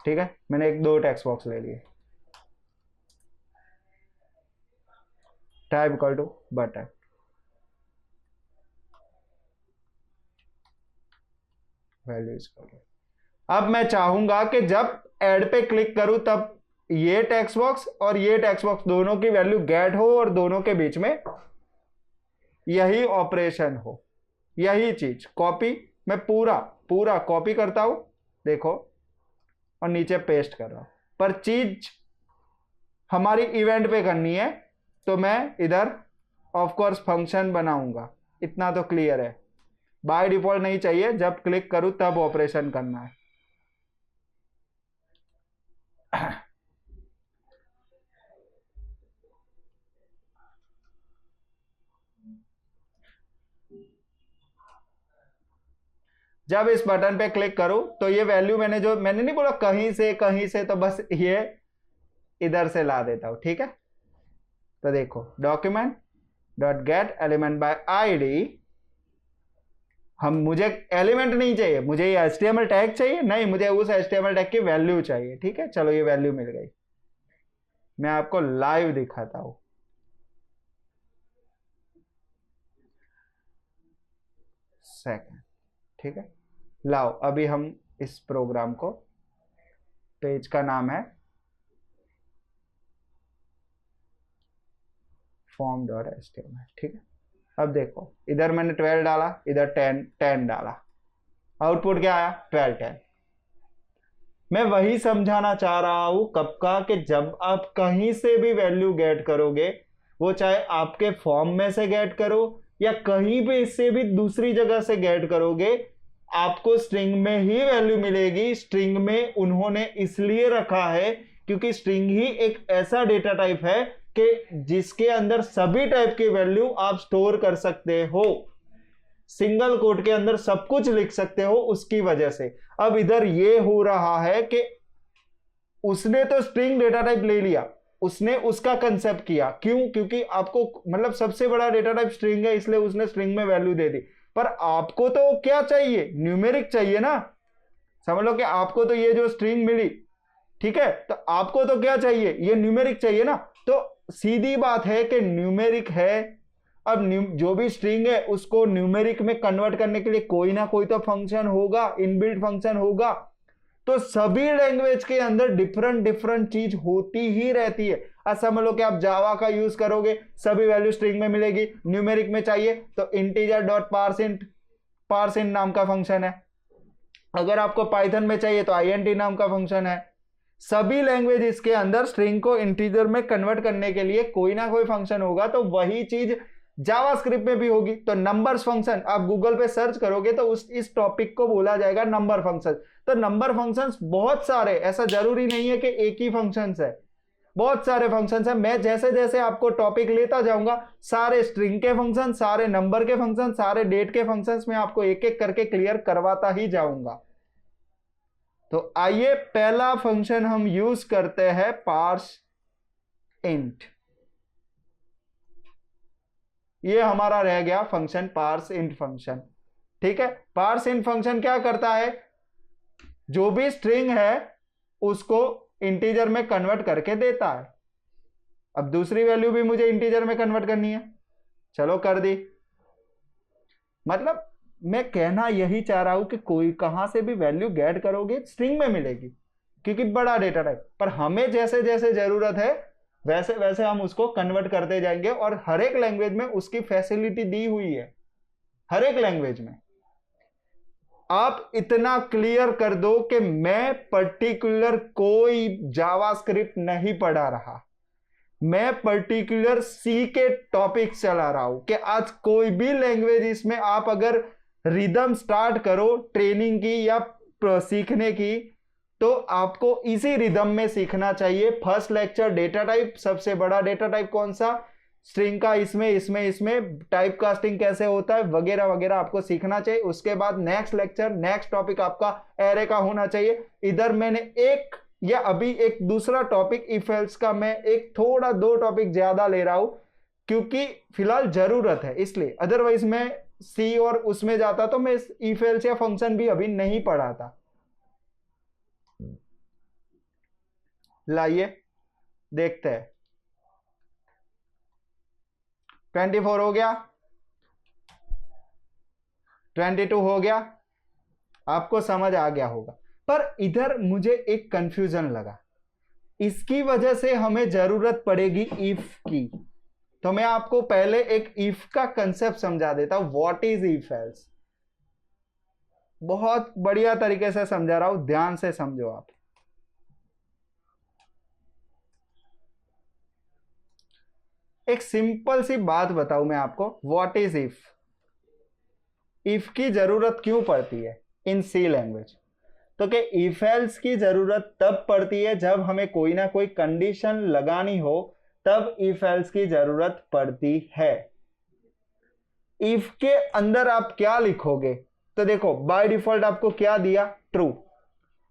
ठीक है। मैंने एक दो टेक्स्ट बॉक्स ले लिए, type equal to button, value equal to. अब मैं चाहूंगा कि जब ऐड पे क्लिक करूं तब ये टेक्स्ट बॉक्स और ये टेक्स्ट बॉक्स दोनों की वैल्यू गेट हो और दोनों के बीच में यही ऑपरेशन हो, यही चीज कॉपी। मैं पूरा पूरा कॉपी करता हूं, देखो, और नीचे पेस्ट कर रहा हूं, पर चीज हमारी इवेंट पे करनी है तो मैं इधर ऑफ कोर्स फंक्शन बनाऊंगा, इतना तो क्लियर है। बाय डिफॉल्ट नहीं चाहिए, जब क्लिक करूं तब ऑपरेशन करना है। जब इस बटन पे क्लिक करूं तो ये वैल्यू मैंने नहीं बोला कहीं से, तो बस ये इधर से ला देता हूं, ठीक है। तो देखो document dot get element by ID, मुझे एलिमेंट नहीं चाहिए, मुझे ये HTML टैग चाहिए, नहीं मुझे उस HTML टैग की वैल्यू चाहिए, ठीक है। चलो ये वैल्यू मिल गई, मैं आपको लाइव दिखाता हूं। सेकंड, ठीक है, लाओ अभी हम इस प्रोग्राम को, पेज का नाम है form.html, ठीक है। अब देखो इधर मैंने 12 डाला, इधर 10 डाला, आउटपुट क्या आया 12 10। मैं वही समझाना चाह रहा हूं कब का, कि जब आप कहीं से भी वैल्यू गेट करोगे, वो चाहे आपके फॉर्म में से गेट करो या कहीं भी इससे भी दूसरी जगह से गेट करोगे, आपको स्ट्रिंग में ही वैल्यू मिलेगी। स्ट्रिंग में उन्होंने इसलिए रखा है क्योंकि स्ट्रिंग ही एक ऐसा डेटा टाइप है कि जिसके अंदर सभी टाइप की वैल्यू आप स्टोर कर सकते हो, सिंगल कोट के अंदर सब कुछ लिख सकते हो उसकी वजह से। अब इधर ये हो रहा है कि उसने तो स्ट्रिंग डेटा टाइप ले लिया, उसने उसका कंसेप्ट किया, क्यों? क्योंकि आपको मतलब सबसे बड़ा डेटा टाइप स्ट्रिंग है, इसलिए उसने स्ट्रिंग में वैल्यू दे दी। पर आपको तो क्या चाहिए? न्यूमेरिक चाहिए ना। समझ लो कि आपको तो ये जो स्ट्रिंग मिली, ठीक है, तो आपको तो क्या चाहिए? ये न्यूमेरिक चाहिए ना। तो सीधी बात है कि न्यूमेरिक है। अब जो भी स्ट्रिंग है उसको न्यूमेरिक में कन्वर्ट करने के लिए कोई ना कोई तो फंक्शन होगा, इनबिल्ट फंक्शन होगा। तो सभी लैंग्वेज के अंदर डिफरेंट डिफरेंट चीज होती ही रहती है। अब समझ लो कि आप जावा का यूज करोगे, सभी वैल्यू स्ट्रिंग में मिलेगी। न्यूमेरिक में चाहिए तो इंटीजर डॉट पार्सिंट नाम का फंक्शन है। अगर आपको पाइथन में चाहिए तो INT नाम का फंक्शन है। सभी लैंग्वेज इसके अंदर स्ट्रिंग को इंटीजर में कन्वर्ट करने के लिए कोई ना कोई फंक्शन होगा। तो वही चीज जावास्क्रिप्ट में भी होगी। तो नंबर्स फंक्शन आप गूगल पे सर्च करोगे तो इस टॉपिक को बोला जाएगा नंबर फंक्शन। तो नंबर फंक्शंस बहुत सारे, ऐसा जरूरी नहीं है कि एक ही फंक्शंस है, बहुत सारे फंक्शंस है। मैं जैसे जैसे आपको टॉपिक लेता जाऊंगा, सारे स्ट्रिंग के फंक्शन, सारे नंबर के फंक्शन, सारे डेट के फंक्शंस में आपको एक एक करके क्लियर करवाता ही जाऊंगा। तो आइए पहला फंक्शन हम यूज करते हैं, पार्स इंट। ये हमारा रह गया फंक्शन पार्स इंट फंक्शन। ठीक है, पार्स इंट फंक्शन क्या करता है? जो भी स्ट्रिंग है उसको इंटीजर में कन्वर्ट करके देता है। अब दूसरी वैल्यू भी मुझे इंटीजर में कन्वर्ट करनी है, चलो कर दी। मतलब मैं कहना यही चाह रहा हूं कि कोई कहां से भी वैल्यू गेट करोगे स्ट्रिंग में मिलेगी, क्योंकि बड़ा डेटा टाइप। पर हमें जैसे जैसे जरूरत है वैसे वैसे हम उसको कन्वर्ट करते जाएंगे, और हर एक लैंग्वेज में उसकी फैसिलिटी दी हुई है। हर एक लैंग्वेज में आप इतना क्लियर कर दो कि मैं पर्टिकुलर कोई जावास्क्रिप्ट नहीं पढ़ा रहा, मैं पर्टिकुलर सी के टॉपिक चला रहा हूं कि आज कोई भी लैंग्वेज इसमें आप अगर रिदम स्टार्ट करो ट्रेनिंग की या सीखने की, तो आपको इसी रिदम में सीखना चाहिए। फर्स्ट लेक्चर डेटा टाइप, सबसे बड़ा डेटा टाइप कौन सा, स्ट्रिंग का, इसमें टाइप कास्टिंग कैसे होता है वगैरह वगैरह आपको सीखना चाहिए। उसके बाद नेक्स्ट लेक्चर, नेक्स्ट टॉपिक आपका एरे का होना चाहिए। इधर मैंने एक या अभी एक दूसरा टॉपिक इफ एल्स का, मैं एक थोड़ा 2 टॉपिक ज्यादा ले रहा हूं क्योंकि फिलहाल जरूरत है इसलिए। अदरवाइज मैं सी और उसमें जाता तो मैं इफ एल्स या फंक्शन भी अभी नहीं पढ़ाता। लाइए देखते हैं। 24 हो गया, 22 हो गया, आपको समझ आ गया होगा। पर इधर मुझे एक कंफ्यूजन लगा, इसकी वजह से हमें जरूरत पड़ेगी इफ की। तो मैं आपको पहले एक इफ का कंसेप्ट समझा देता हूं। What is if else? बहुत बढ़िया तरीके से समझा रहा हूं, ध्यान से समझो आप। एक सिंपल सी बात बताऊं मैं आपको, व्हाट इज इफ? इफ की जरूरत क्यों पड़ती है इन सी लैंग्वेज? तो कि इफ एल्स की जरूरत तब पड़ती है जब हमें कोई ना कोई कंडीशन लगानी हो, तब इफ एल्स की जरूरत पड़ती है। इफ के अंदर आप क्या लिखोगे? तो देखो बाय डिफॉल्ट आपको क्या दिया? ट्रू।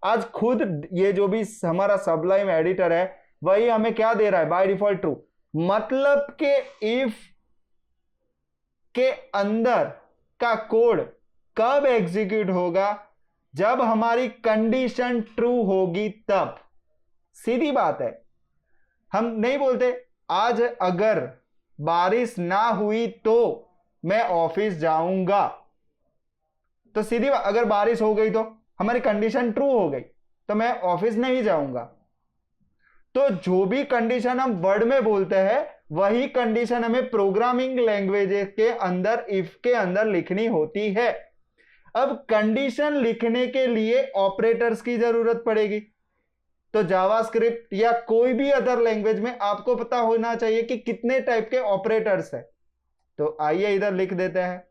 आज खुद ये जो भी हमारा सबलाइम एडिटर है वही हमें क्या दे रहा है? By default true. मतलब के इफ के अंदर का कोड कब एग्जीक्यूट होगा? जब हमारी कंडीशन ट्रू होगी तब। सीधी बात है, हम नहीं बोलते आज अगर बारिश ना हुई तो मैं ऑफिस जाऊंगा। तो सीधी बात, अगर बारिश हो गई तो हमारी कंडीशन ट्रू हो गई तो मैं ऑफिस नहीं जाऊंगा। तो जो भी कंडीशन हम वर्ड में बोलते हैं वही कंडीशन हमें प्रोग्रामिंग लैंग्वेज के अंदर इफ के अंदर लिखनी होती है। अब कंडीशन लिखने के लिए ऑपरेटर्स की जरूरत पड़ेगी, तो जावास्क्रिप्ट या कोई भी अदर लैंग्वेज में आपको पता होना चाहिए कि कितने टाइप के ऑपरेटर्स है। तो आइए इधर लिख देते हैं,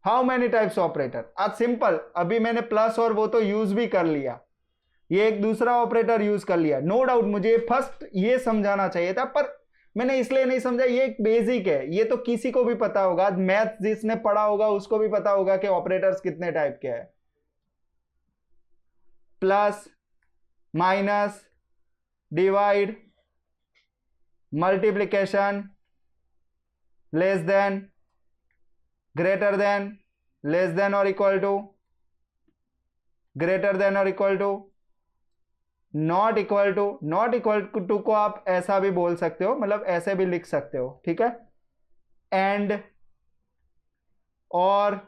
हाउ मेनी टाइप्स ऑपरेटर। आज सिंपल, अभी मैंने प्लस और वो तो यूज भी कर लिया, ये एक दूसरा ऑपरेटर यूज कर लिया, नो डाउट मुझे फर्स्ट ये समझाना चाहिए था, पर मैंने इसलिए नहीं समझा, ये एक बेसिक है, ये तो किसी को भी पता होगा, मैथ जिसने पढ़ा होगा उसको भी पता होगा कि ऑपरेटर्स कितने टाइप के हैं। Plus, minus, divide, multiplication, less than, greater than, less than और इक्वल टू, ग्रेटर देन और equal to, not equal to. Not equal to को आप ऐसा भी बोल सकते हो, मतलब ऐसे भी लिख सकते हो, ठीक है। एंड, और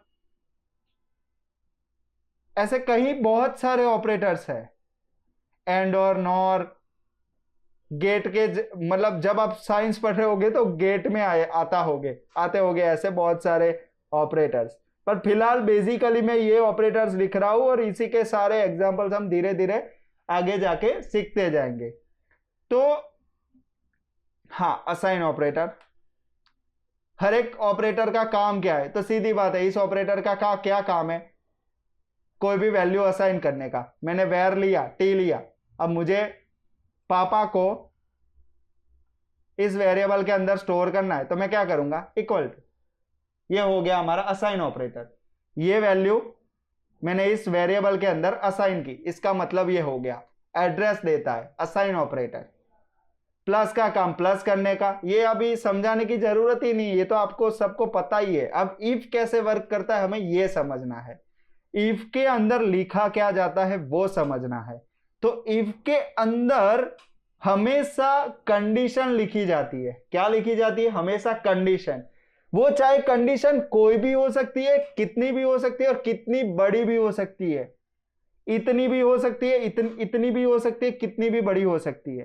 ऐसे कई बहुत सारे ऑपरेटर्स हैं, एंड और नॉर, गेट के मतलब जब आप साइंस पढ़ रहे होगे तो गेट में आते होगे ऐसे बहुत सारे ऑपरेटर्स, पर फिलहाल बेसिकली मैं ये ऑपरेटर्स लिख रहा हूं और इसी के सारे एग्जांपल्स हम धीरे धीरे आगे जाके सीखते जाएंगे। तो हाँ, असाइन ऑपरेटर, हर एक ऑपरेटर का काम क्या है, तो सीधी बात है, इस ऑपरेटर का क्या काम है, कोई भी वैल्यू असाइन करने का। मैंने वेर लिया, टी लिया, अब मुझे पापा को इस वेरिएबल के अंदर स्टोर करना है, तो मैं क्या करूंगा, इक्वल टू, ये हो गया हमारा असाइन ऑपरेटर। ये वैल्यू मैंने इस वेरिएबल के अंदर असाइन की, इसका मतलब ये हो गया, एड्रेस देता है असाइन ऑपरेटर। प्लस का काम प्लस करने का, ये अभी समझाने की जरूरत ही नहीं, ये तो आपको सबको पता ही है। अब इफ कैसे वर्क करता है हमें ये समझना है, इफ के अंदर लिखा क्या जाता है वो समझना है। तो इफ के अंदर हमेशा कंडीशन लिखी जाती है। क्या लिखी जाती है, हमेशा कंडीशन। वो चाहे कंडीशन कोई भी हो सकती है, कितनी भी हो सकती है, और कितनी बड़ी भी हो सकती है, इतनी भी हो सकती है, इतनी भी हो सकती है, कितनी भी बड़ी हो सकती है,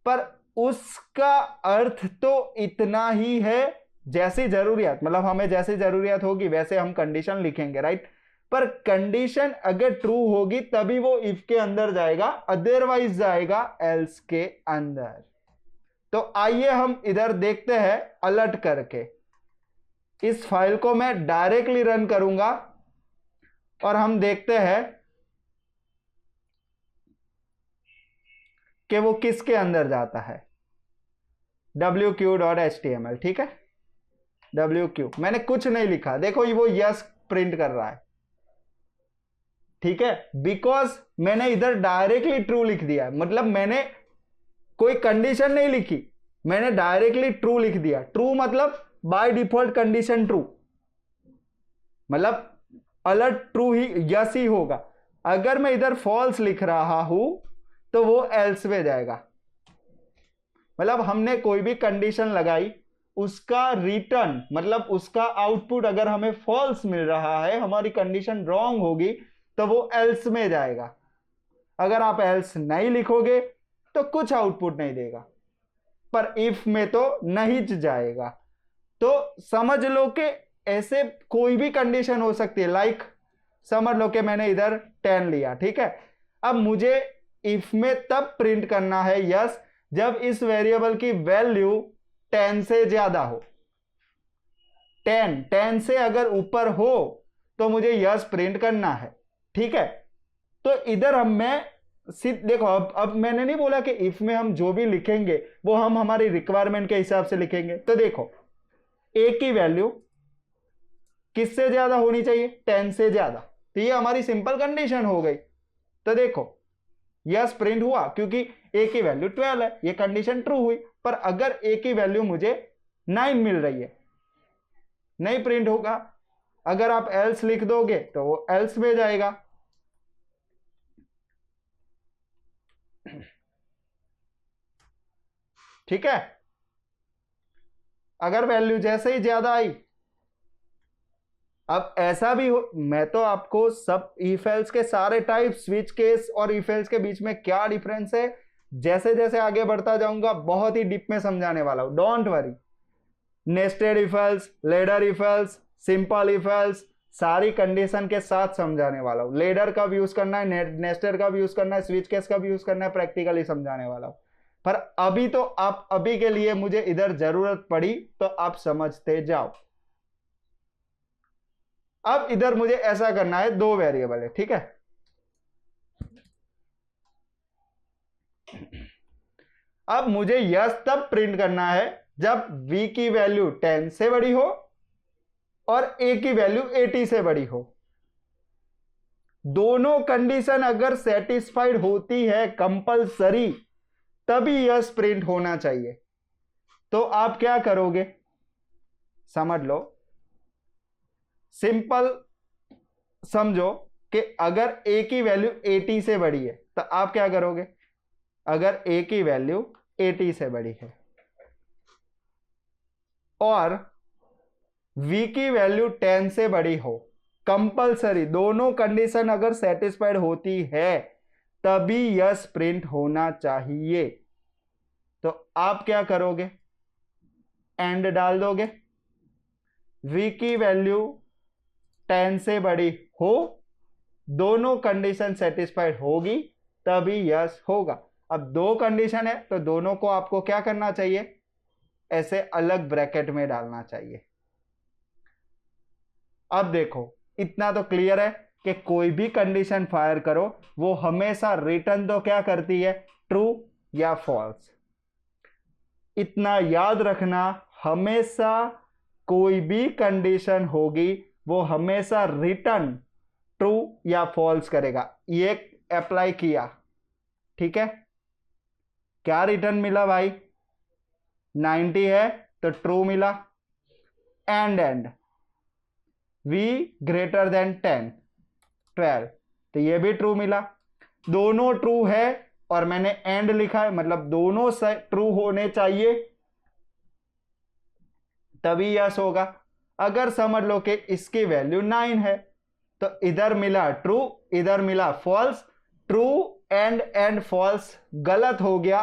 पर उसका अर्थ तो इतना ही है जैसी जरूरियात, मतलब हमें जैसी जरूरियात होगी वैसे हम कंडीशन लिखेंगे, राइट। पर कंडीशन अगर ट्रू होगी तभी वो इफ के अंदर जाएगा, अदरवाइज जाएगा एल्स के अंदर। तो आइए हम इधर देखते हैं अलर्ट करके, इस फाइल को मैं डायरेक्टली रन करूंगा और हम देखते हैं कि वो किसके अंदर जाता है, wq.html, ठीक है। wq मैंने कुछ नहीं लिखा, देखो ये वो यस प्रिंट कर रहा है, ठीक है, बिकॉज मैंने इधर डायरेक्टली ट्रू लिख दिया है, मतलब मैंने कोई कंडीशन नहीं लिखी, मैंने डायरेक्टली ट्रू लिख दिया। ट्रू मतलब बाय डिफॉल्ट कंडीशन ट्रू, मतलब alert true he, yes he होगा। अगर मैं इधर फॉल्स लिख रहा हूं तो वो एल्स में जाएगा, मतलब हमने कोई भी कंडीशन लगाई, उसका रिटर्न मतलब उसका आउटपुट अगर हमें फॉल्स मिल रहा है, हमारी कंडीशन रॉन्ग होगी तो वो एल्स में जाएगा। अगर आप एल्स नहीं लिखोगे तो कुछ आउटपुट नहीं देगा, पर इफ में तो नहीं जाएगा। तो समझ लो कि ऐसे कोई भी कंडीशन हो सकती है, लाइक समझ लो कि मैंने इधर 10 लिया, ठीक है। अब मुझे इफ में तब प्रिंट करना है यस जब इस वेरिएबल की वैल्यू 10 से ज्यादा हो। 10 से अगर ऊपर हो तो मुझे यस प्रिंट करना है, ठीक है। तो इधर मैं देखो, अब मैंने नहीं बोला कि इफ में हम जो भी लिखेंगे वो हम हमारी रिक्वायरमेंट के हिसाब से लिखेंगे। तो देखो, ए की वैल्यू किससे ज्यादा होनी चाहिए, 10 से ज्यादा, तो ये हमारी सिंपल कंडीशन हो गई। तो देखो यस प्रिंट हुआ क्योंकि ए की वैल्यू 12 है, ये कंडीशन ट्रू हुई। पर अगर ए की वैल्यू मुझे 9 मिल रही है, नहीं प्रिंट होगा। अगर आप एल्स लिख दोगे तो वो एल्स में जाएगा, ठीक है। अगर वैल्यू जैसे ही ज्यादा आई, अब ऐसा भी हो, मैं तो आपको सब इफ एल्स के सारे टाइप, स्विच केस और इफ एल्स के बीच में क्या डिफरेंस है जैसे जैसे आगे बढ़ता जाऊंगा बहुत ही डीप में समझाने वाला हूं, don't worry. Nested if else, ladder if else, simple if else, सारी कंडीशन के साथ समझाने वाला हूं। लेडर कब यूज करना है, नेस्टेड कब यूज करना है, स्विच केस कब यूज करना है, प्रैक्टिकली समझाने वाला हूं। पर अभी तो आप, अभी के लिए मुझे इधर जरूरत पड़ी तो आप समझते जाओ। अब इधर मुझे ऐसा करना है, दो वेरिएबल है, ठीक है। अब मुझे यस तब प्रिंट करना है जब v की वैल्यू 10 से बड़ी हो और a की वैल्यू 80 से बड़ी हो। दोनों कंडीशन अगर सेटिस्फाइड होती है कंपलसरी, तभी यस प्रिंट होना चाहिए। तो आप क्या करोगे, समझ लो, सिंपल समझो कि अगर a की वैल्यू 80 से बड़ी है तो आप क्या करोगे, अगर a की वैल्यू 80 से बड़ी है और v की वैल्यू 10 से बड़ी हो, कंपलसरी दोनों कंडीशन अगर सेटिस्फाइड होती है तभी यस प्रिंट होना चाहिए। तो आप क्या करोगे, एंड डाल दोगे, v की वैल्यू 10 से बड़ी हो, दोनों कंडीशन सेटिस्फाइड होगी तभी यस होगा। अब दो कंडीशन है तो दोनों को आपको क्या करना चाहिए, ऐसे अलग ब्रैकेट में डालना चाहिए। अब देखो इतना तो क्लियर है कि कोई भी कंडीशन फायर करो वो हमेशा रिटर्न तो क्या करती है, ट्रू या फॉल्स। इतना याद रखना, हमेशा कोई भी कंडीशन होगी वो हमेशा रिटर्न ट्रू या फॉल्स करेगा। ये अप्लाई किया, ठीक है। क्या रिटर्न मिला भाई, 90 है तो ट्रू मिला। एंड v ग्रेटर देन 10, 12, तो ये भी ट्रू मिला। दोनों ट्रू है और मैंने एंड लिखा है, मतलब दोनों ट्रू होने चाहिए तभी यस होगा। अगर समझ लो कि इसकी वैल्यू 9 है तो इधर मिला ट्रू, इधर मिला फॉल्स, ट्रू एंड फॉल्स गलत हो गया,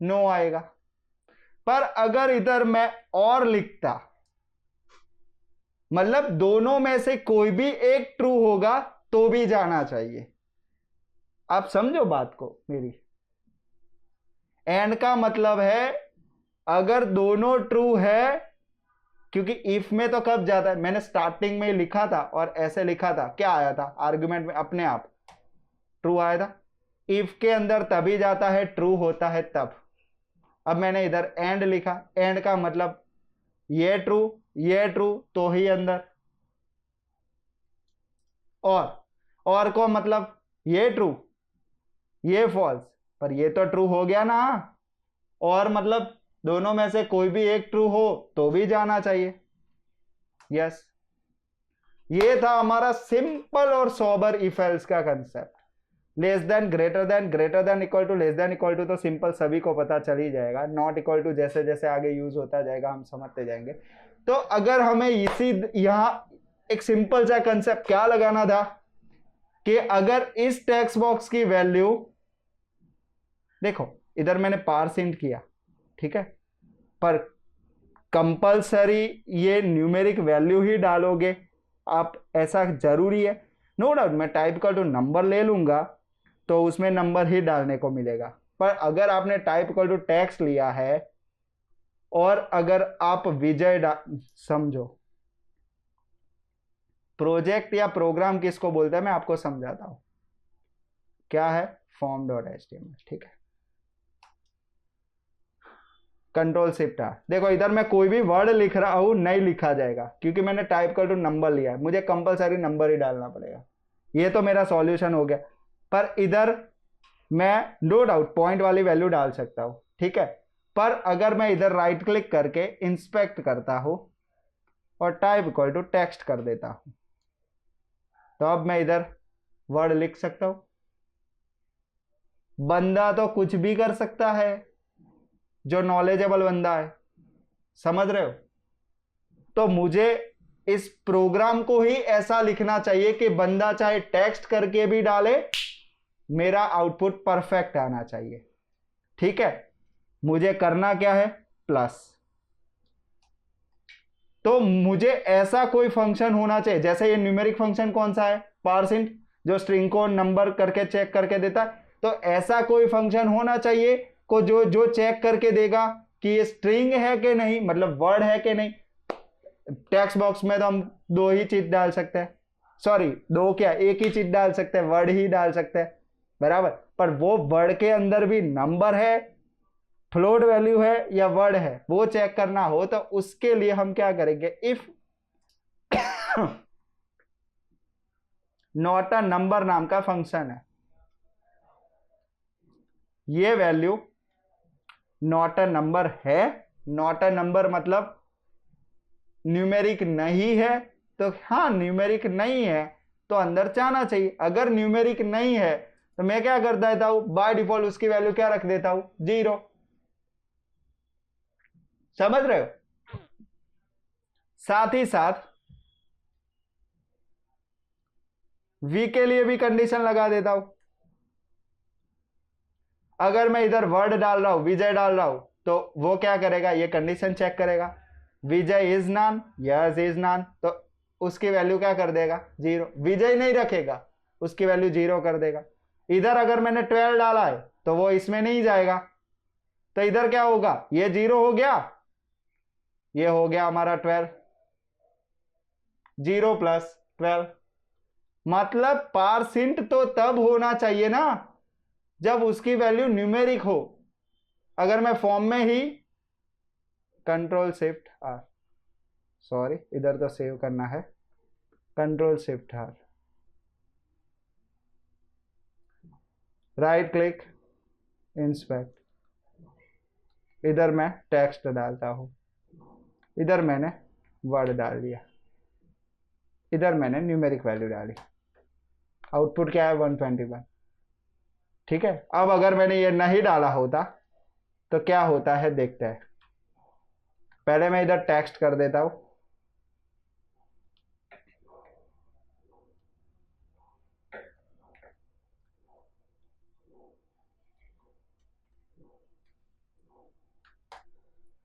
नो आएगा। पर अगर इधर मैं और लिखता, मतलब दोनों में से कोई भी एक ट्रू होगा तो भी जाना चाहिए। आप समझो बात को मेरी। एंड का मतलब है अगर दोनों ट्रू है, क्योंकि इफ में तो कब जाता है, मैंने स्टार्टिंग में लिखा था और ऐसे लिखा था, क्या आया था आर्गुमेंट में, अपने आप ट्रू आया था। इफ के अंदर तभी जाता है ट्रू होता है तब। अब मैंने इधर एंड लिखा, एंड का मतलब ये ट्रू तो ही अंदर, और को मतलब ये ट्रू ये फॉल्स, पर ये तो ट्रू हो गया ना। और मतलब दोनों में से कोई भी एक ट्रू हो तो भी जाना चाहिए यस। ये था हमारा सिंपल और सोबर इफ एल्स का concept. Less than, greater than equal to, less than equal to तो सिंपल सभी को पता चल ही जाएगा। नॉट इक्वल टू जैसे जैसे आगे यूज होता जाएगा हम समझते जाएंगे। तो अगर हमें इसी यहां एक सिंपल सा कंसेप्ट क्या लगाना था कि अगर इस टेक्स्ट बॉक्स की वैल्यू, देखो इधर मैंने पार्स इंट किया, ठीक है, पर कंपलसरी ये न्यूमेरिक वैल्यू ही डालोगे आप, ऐसा जरूरी है? नो डाउट मैं टाइप इक्वल टू नंबर ले लूंगा तो उसमें नंबर ही डालने को मिलेगा। पर अगर आपने टाइप इक्वल टू टेक्स्ट लिया है और अगर आप विजय समझो, प्रोजेक्ट या प्रोग्राम किसको बोलते हैं मैं आपको समझाता हूं। क्या है form.html, ठीक है। कंट्रोल शिफ्ट आर, देखो इधर मैं कोई भी वर्ड लिख रहा हूं नहीं लिखा जाएगा क्योंकि मैंने टाइप कर टू नंबर लिया है, मुझे कंपलसरी नंबर ही डालना पड़ेगा। ये तो मेरा सॉल्यूशन हो गया। पर इधर मैं नो डाउट पॉइंट वाली वैल्यू डाल सकता हूं, ठीक है। पर अगर मैं इधर राइट क्लिक करके इंस्पेक्ट करता हूं और टाइप इक्वल टू टेक्स्ट कर देता हूं तो अब मैं इधर वर्ड लिख सकता हूं। बंदा तो कुछ भी कर सकता है जो नॉलेजेबल बंदा है, समझ रहे हो? तो मुझे इस प्रोग्राम को ही ऐसा लिखना चाहिए कि बंदा चाहे टेक्स्ट करके भी डाले मेरा आउटपुट परफेक्ट आना चाहिए। ठीक है, मुझे करना क्या है, प्लस। तो मुझे ऐसा कोई फंक्शन होना चाहिए, जैसे ये न्यूमेरिक फंक्शन कौन सा है, पार्सिंट, जो स्ट्रिंग को नंबर करके चेक करके देता है। तो ऐसा कोई फंक्शन होना चाहिए को जो जो चेक करके देगा कि ये स्ट्रिंग है कि नहीं, मतलब वर्ड है कि नहीं। टेक्स्ट बॉक्स में तो हम दो ही चीज डाल सकते हैं, सॉरी दो क्या, एक ही चीज डाल सकते हैं, वर्ड ही डाल सकते हैं, बराबर। पर वो वर्ड के अंदर भी नंबर है, फ्लोट वैल्यू है या वर्ड है, वो चेक करना हो तो उसके लिए हम क्या करेंगे, इफ नॉट अ नंबर नाम का फंक्शन है। ये वैल्यू नॉट अ नंबर है, नॉट अ नंबर मतलब न्यूमेरिक नहीं है, तो हाँ न्यूमेरिक नहीं है तो अंदर जाना चाहिए। अगर न्यूमेरिक नहीं है तो मैं क्या कर देता हूं, बाय डिफॉल्ट उसकी वैल्यू क्या रख देता हूं, 0। समझ रहे हो। साथ ही साथ वी के लिए भी कंडीशन लगा देता हूं। अगर मैं इधर वर्ड डाल रहा हूं, विजय डाल रहा हूं, तो वो क्या करेगा, ये कंडीशन चेक करेगा, Vijay is none, yes is none, तो उसकी वैल्यू क्या कर देगा, 0। विजय नहीं रखेगा, उसकी वैल्यू 0 कर देगा। इधर अगर मैंने 12 डाला है तो वो इसमें नहीं जाएगा, तो इधर क्या होगा, ये 0 हो गया, ये हो गया हमारा 12, 0 प्लस 12। मतलब पारसेंट तो तब होना चाहिए ना जब उसकी वैल्यू न्यूमेरिक हो। अगर मैं फॉर्म में ही कंट्रोल शिफ्ट आर, सॉरी इधर तो सेव करना है, control shift R, right click, inspect, इधर मैं टेक्स्ट डालता हूं, इधर मैंने वर्ड डाल दिया, इधर मैंने न्यूमेरिक वैल्यू डाली, आउटपुट क्या है 121। ठीक है, अब अगर मैंने ये नहीं डाला होता तो क्या होता है देखते हैं। पहले मैं इधर टेक्स्ट कर देता हूं,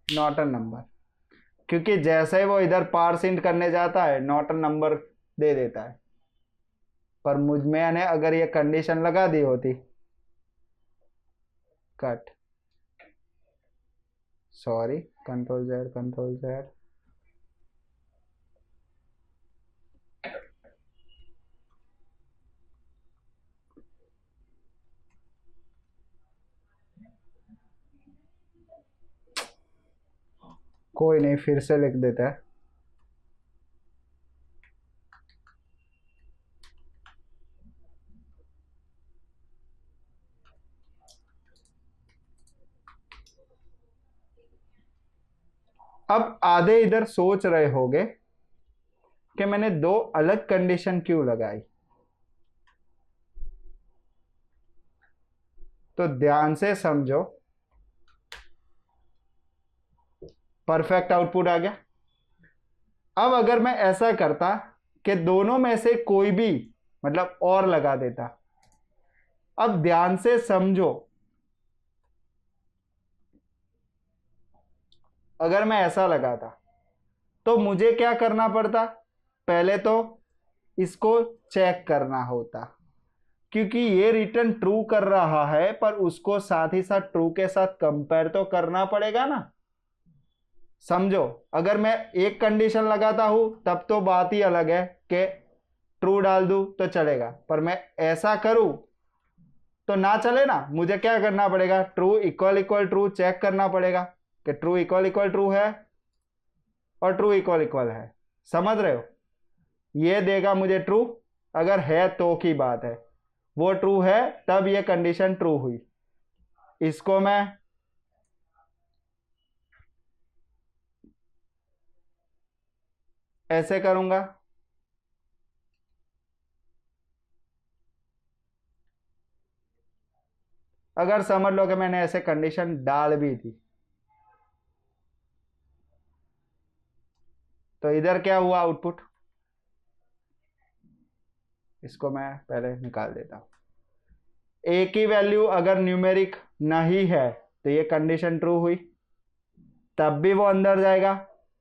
नॉट अ नंबर, क्योंकि जैसे ही वो इधर पार्सिंट करने जाता है नॉट अ नंबर दे देता है। पर मुझ मैंने अगर ये कंडीशन लगा दी होती, cut, sorry control Z, control Z, कोई नहीं फिर से लिख देता है। अब आधे इधर सोच रहे होंगे कि मैंने दो अलग कंडीशन क्यों लगाई, तो ध्यान से समझो। परफेक्ट आउटपुट आ गया। अब अगर मैं ऐसा करता कि दोनों में से कोई भी मतलब और लगा देता, अब ध्यान से समझो, अगर मैं ऐसा लगाता तो मुझे क्या करना पड़ता, पहले तो इसको चेक करना होता, क्योंकि ये रिटर्न ट्रू कर रहा है पर उसको साथ ही साथ ट्रू के साथ कंपेयर तो करना पड़ेगा ना। समझो, अगर मैं एक कंडीशन लगाता हूं तब तो बात ही अलग है कि ट्रू डाल दूं तो चलेगा, पर मैं ऐसा करूं तो ना चले ना। मुझे क्या करना पड़ेगा, true equal equal true check करना पड़ेगा कि ट्रू इक्वल इक्वल ट्रू है और ट्रू इक्वल इक्वल है। समझ रहे हो, ये देगा मुझे ट्रू, अगर है तो की बात है, वो ट्रू है तब ये कंडीशन ट्रू हुई। इसको मैं ऐसे करूंगा, अगर समझ लो कि मैंने ऐसे कंडीशन डाल भी थी तो इधर क्या हुआ आउटपुट, इसको मैं पहले निकाल देता हूं। एक ही वैल्यू अगर न्यूमेरिक नहीं है तो ये कंडीशन ट्रू हुई, तब भी वो अंदर जाएगा,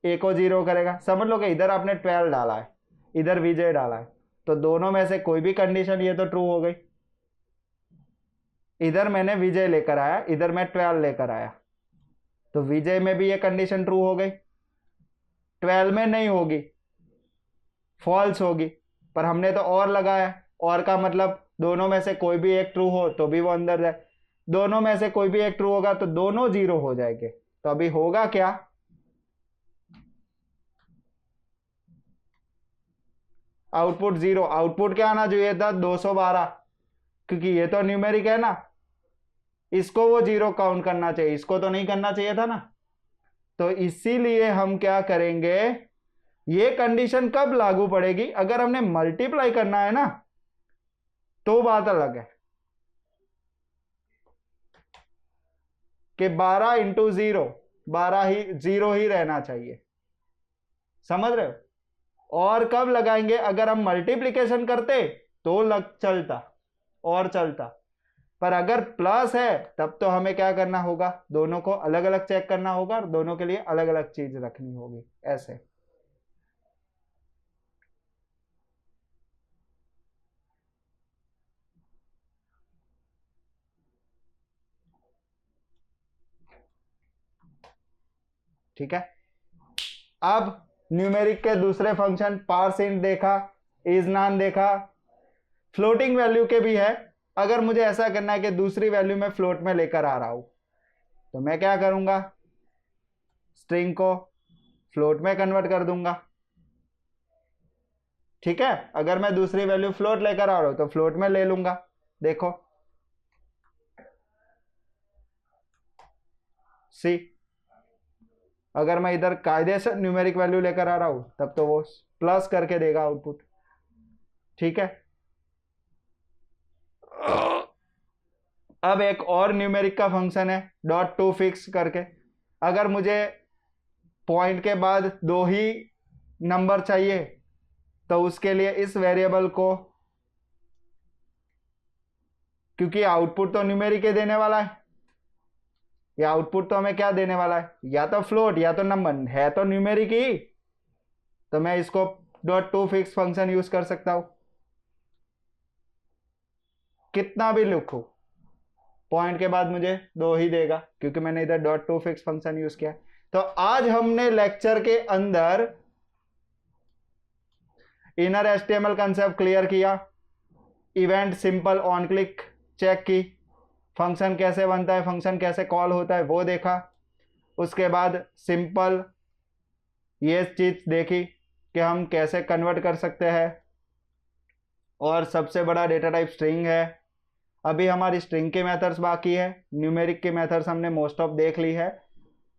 ए को 0 करेगा। समझ लो कि इधर आपने 12 डाला है, इधर विजय डाला है, तो दोनों में से कोई भी कंडीशन ये तो ट्रू हो गई। इधर मैंने विजय लेकर आया, इधर मैं 12 लेकर आया, तो विजय में भी ये कंडीशन ट्रू हो गई। 12 में नहीं होगी, फॉल्स होगी, पर हमने तो और लगाया, और का मतलब दोनों में से कोई भी एक ट्रू हो तो भी वो अंदर जाए, दोनों में से कोई भी एक ट्रू होगा तो दोनों 0 हो जाएंगे। तो अभी होगा क्या, आउटपुट 0। आउटपुट क्या आना चाहिए था, 212, क्योंकि ये तो न्यूमेरिक है ना, इसको वो 0 काउंट करना चाहिए, इसको तो नहीं करना चाहिए था ना। तो इसीलिए हम क्या करेंगे, ये कंडीशन कब लागू पड़ेगी, अगर हमने मल्टीप्लाई करना है ना, तो बात अलग है कि 12 इंटू 0, 12 ही 0 ही रहना चाहिए, समझ रहे हो। और कब लगाएंगे, अगर हम मल्टीप्लिकेशन करते तो चलता और चलता, पर अगर प्लस है तब तो हमें क्या करना होगा, दोनों को अलग अलग चेक करना होगा और दोनों के लिए अलग अलग चीज रखनी होगी, ऐसे। ठीक है। अब न्यूमेरिक के दूसरे फंक्शन, पारसेंट देखा, इज नॉन देखा, फ्लोटिंग वैल्यू के भी है। अगर मुझे ऐसा करना है कि दूसरी वैल्यू में फ्लोट में लेकर आ रहा हूं, तो मैं क्या करूंगा, स्ट्रिंग को फ्लोट में कन्वर्ट कर दूंगा। ठीक है, अगर मैं दूसरी वैल्यू फ्लोट लेकर आ रहा हूं तो फ्लोट में ले लूंगा। देखो सी, अगर मैं इधर कायदे से न्यूमेरिक वैल्यू लेकर आ रहा हूं तब तो वो प्लस करके देगा आउटपुट। ठीक है, अब एक और न्यूमेरिक का फंक्शन है डॉट टू फिक्स करके। अगर मुझे पॉइंट के बाद 2 ही नंबर चाहिए तो उसके लिए इस वेरिएबल को, क्योंकि आउटपुट तो न्यूमेरिक ही देने वाला है, या आउटपुट तो हमें क्या देने वाला है, या तो फ्लोट या तो नंबर, है तो न्यूमेरिक ही, तो मैं इसको dot to fix function use कर सकता हूं, कितना भी लिखो पॉइंट के बाद मुझे 2 ही देगा, क्योंकि मैंने इधर dot to fix function use किया। तो आज हमने लेक्चर के अंदर इनर एचटीएमएल कंसेप्ट क्लियर किया, event simple on click check की, फंक्शन कैसे बनता है, फंक्शन कैसे कॉल होता है वो देखा, उसके बाद सिंपल ये चीज देखी कि हम कैसे कन्वर्ट कर सकते हैं, और सबसे बड़ा डेटा टाइप स्ट्रिंग है। अभी हमारी स्ट्रिंग के मेथड्स बाकी है, न्यूमेरिक के मेथड्स हमने मोस्ट ऑफ देख ली है।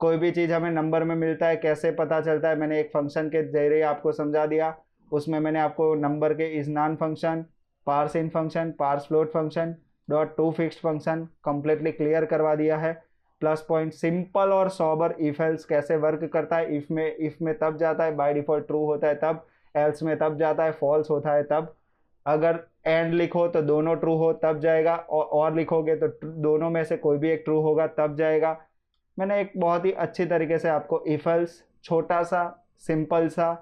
कोई भी चीज़ हमें नंबर में मिलता है कैसे पता चलता है, मैंने एक फंक्शन के जरिए आपको समझा दिया। उसमें मैंने आपको नंबर के is non function, parse int function, parse float function, dot to fixed function completely clear करवा दिया है। प्लस पॉइंट सिंपल और सॉबर इफ एल्स कैसे वर्क करता है, इफ में तब जाता है बाय डिफॉल्ट ट्रू होता है तब, एल्स में तब जाता है फॉल्स होता है तब, अगर एंड लिखो तो दोनों ट्रू हो तब जाएगा, और लिखोगे तो दोनों में से कोई भी एक ट्रू होगा तब जाएगा। मैंने एक बहुत ही अच्छी तरीके से आपको इफ एल्स छोटा सा सिंपल सा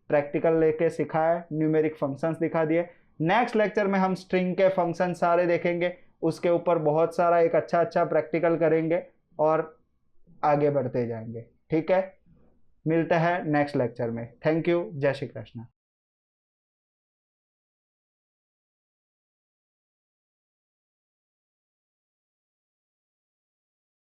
प्रैक्टिकल लेके सिखाया, न्यूमेरिक फंक्शंस दिखा दिए। नेक्स्ट लेक्चर में हम स्ट्रिंग के फंक्शन सारे देखेंगे, उसके ऊपर बहुत सारा एक अच्छा प्रैक्टिकल करेंगे और आगे बढ़ते जाएंगे। ठीक है, मिलते हैं नेक्स्ट लेक्चर में। थैंक यू, जय श्री कृष्ण।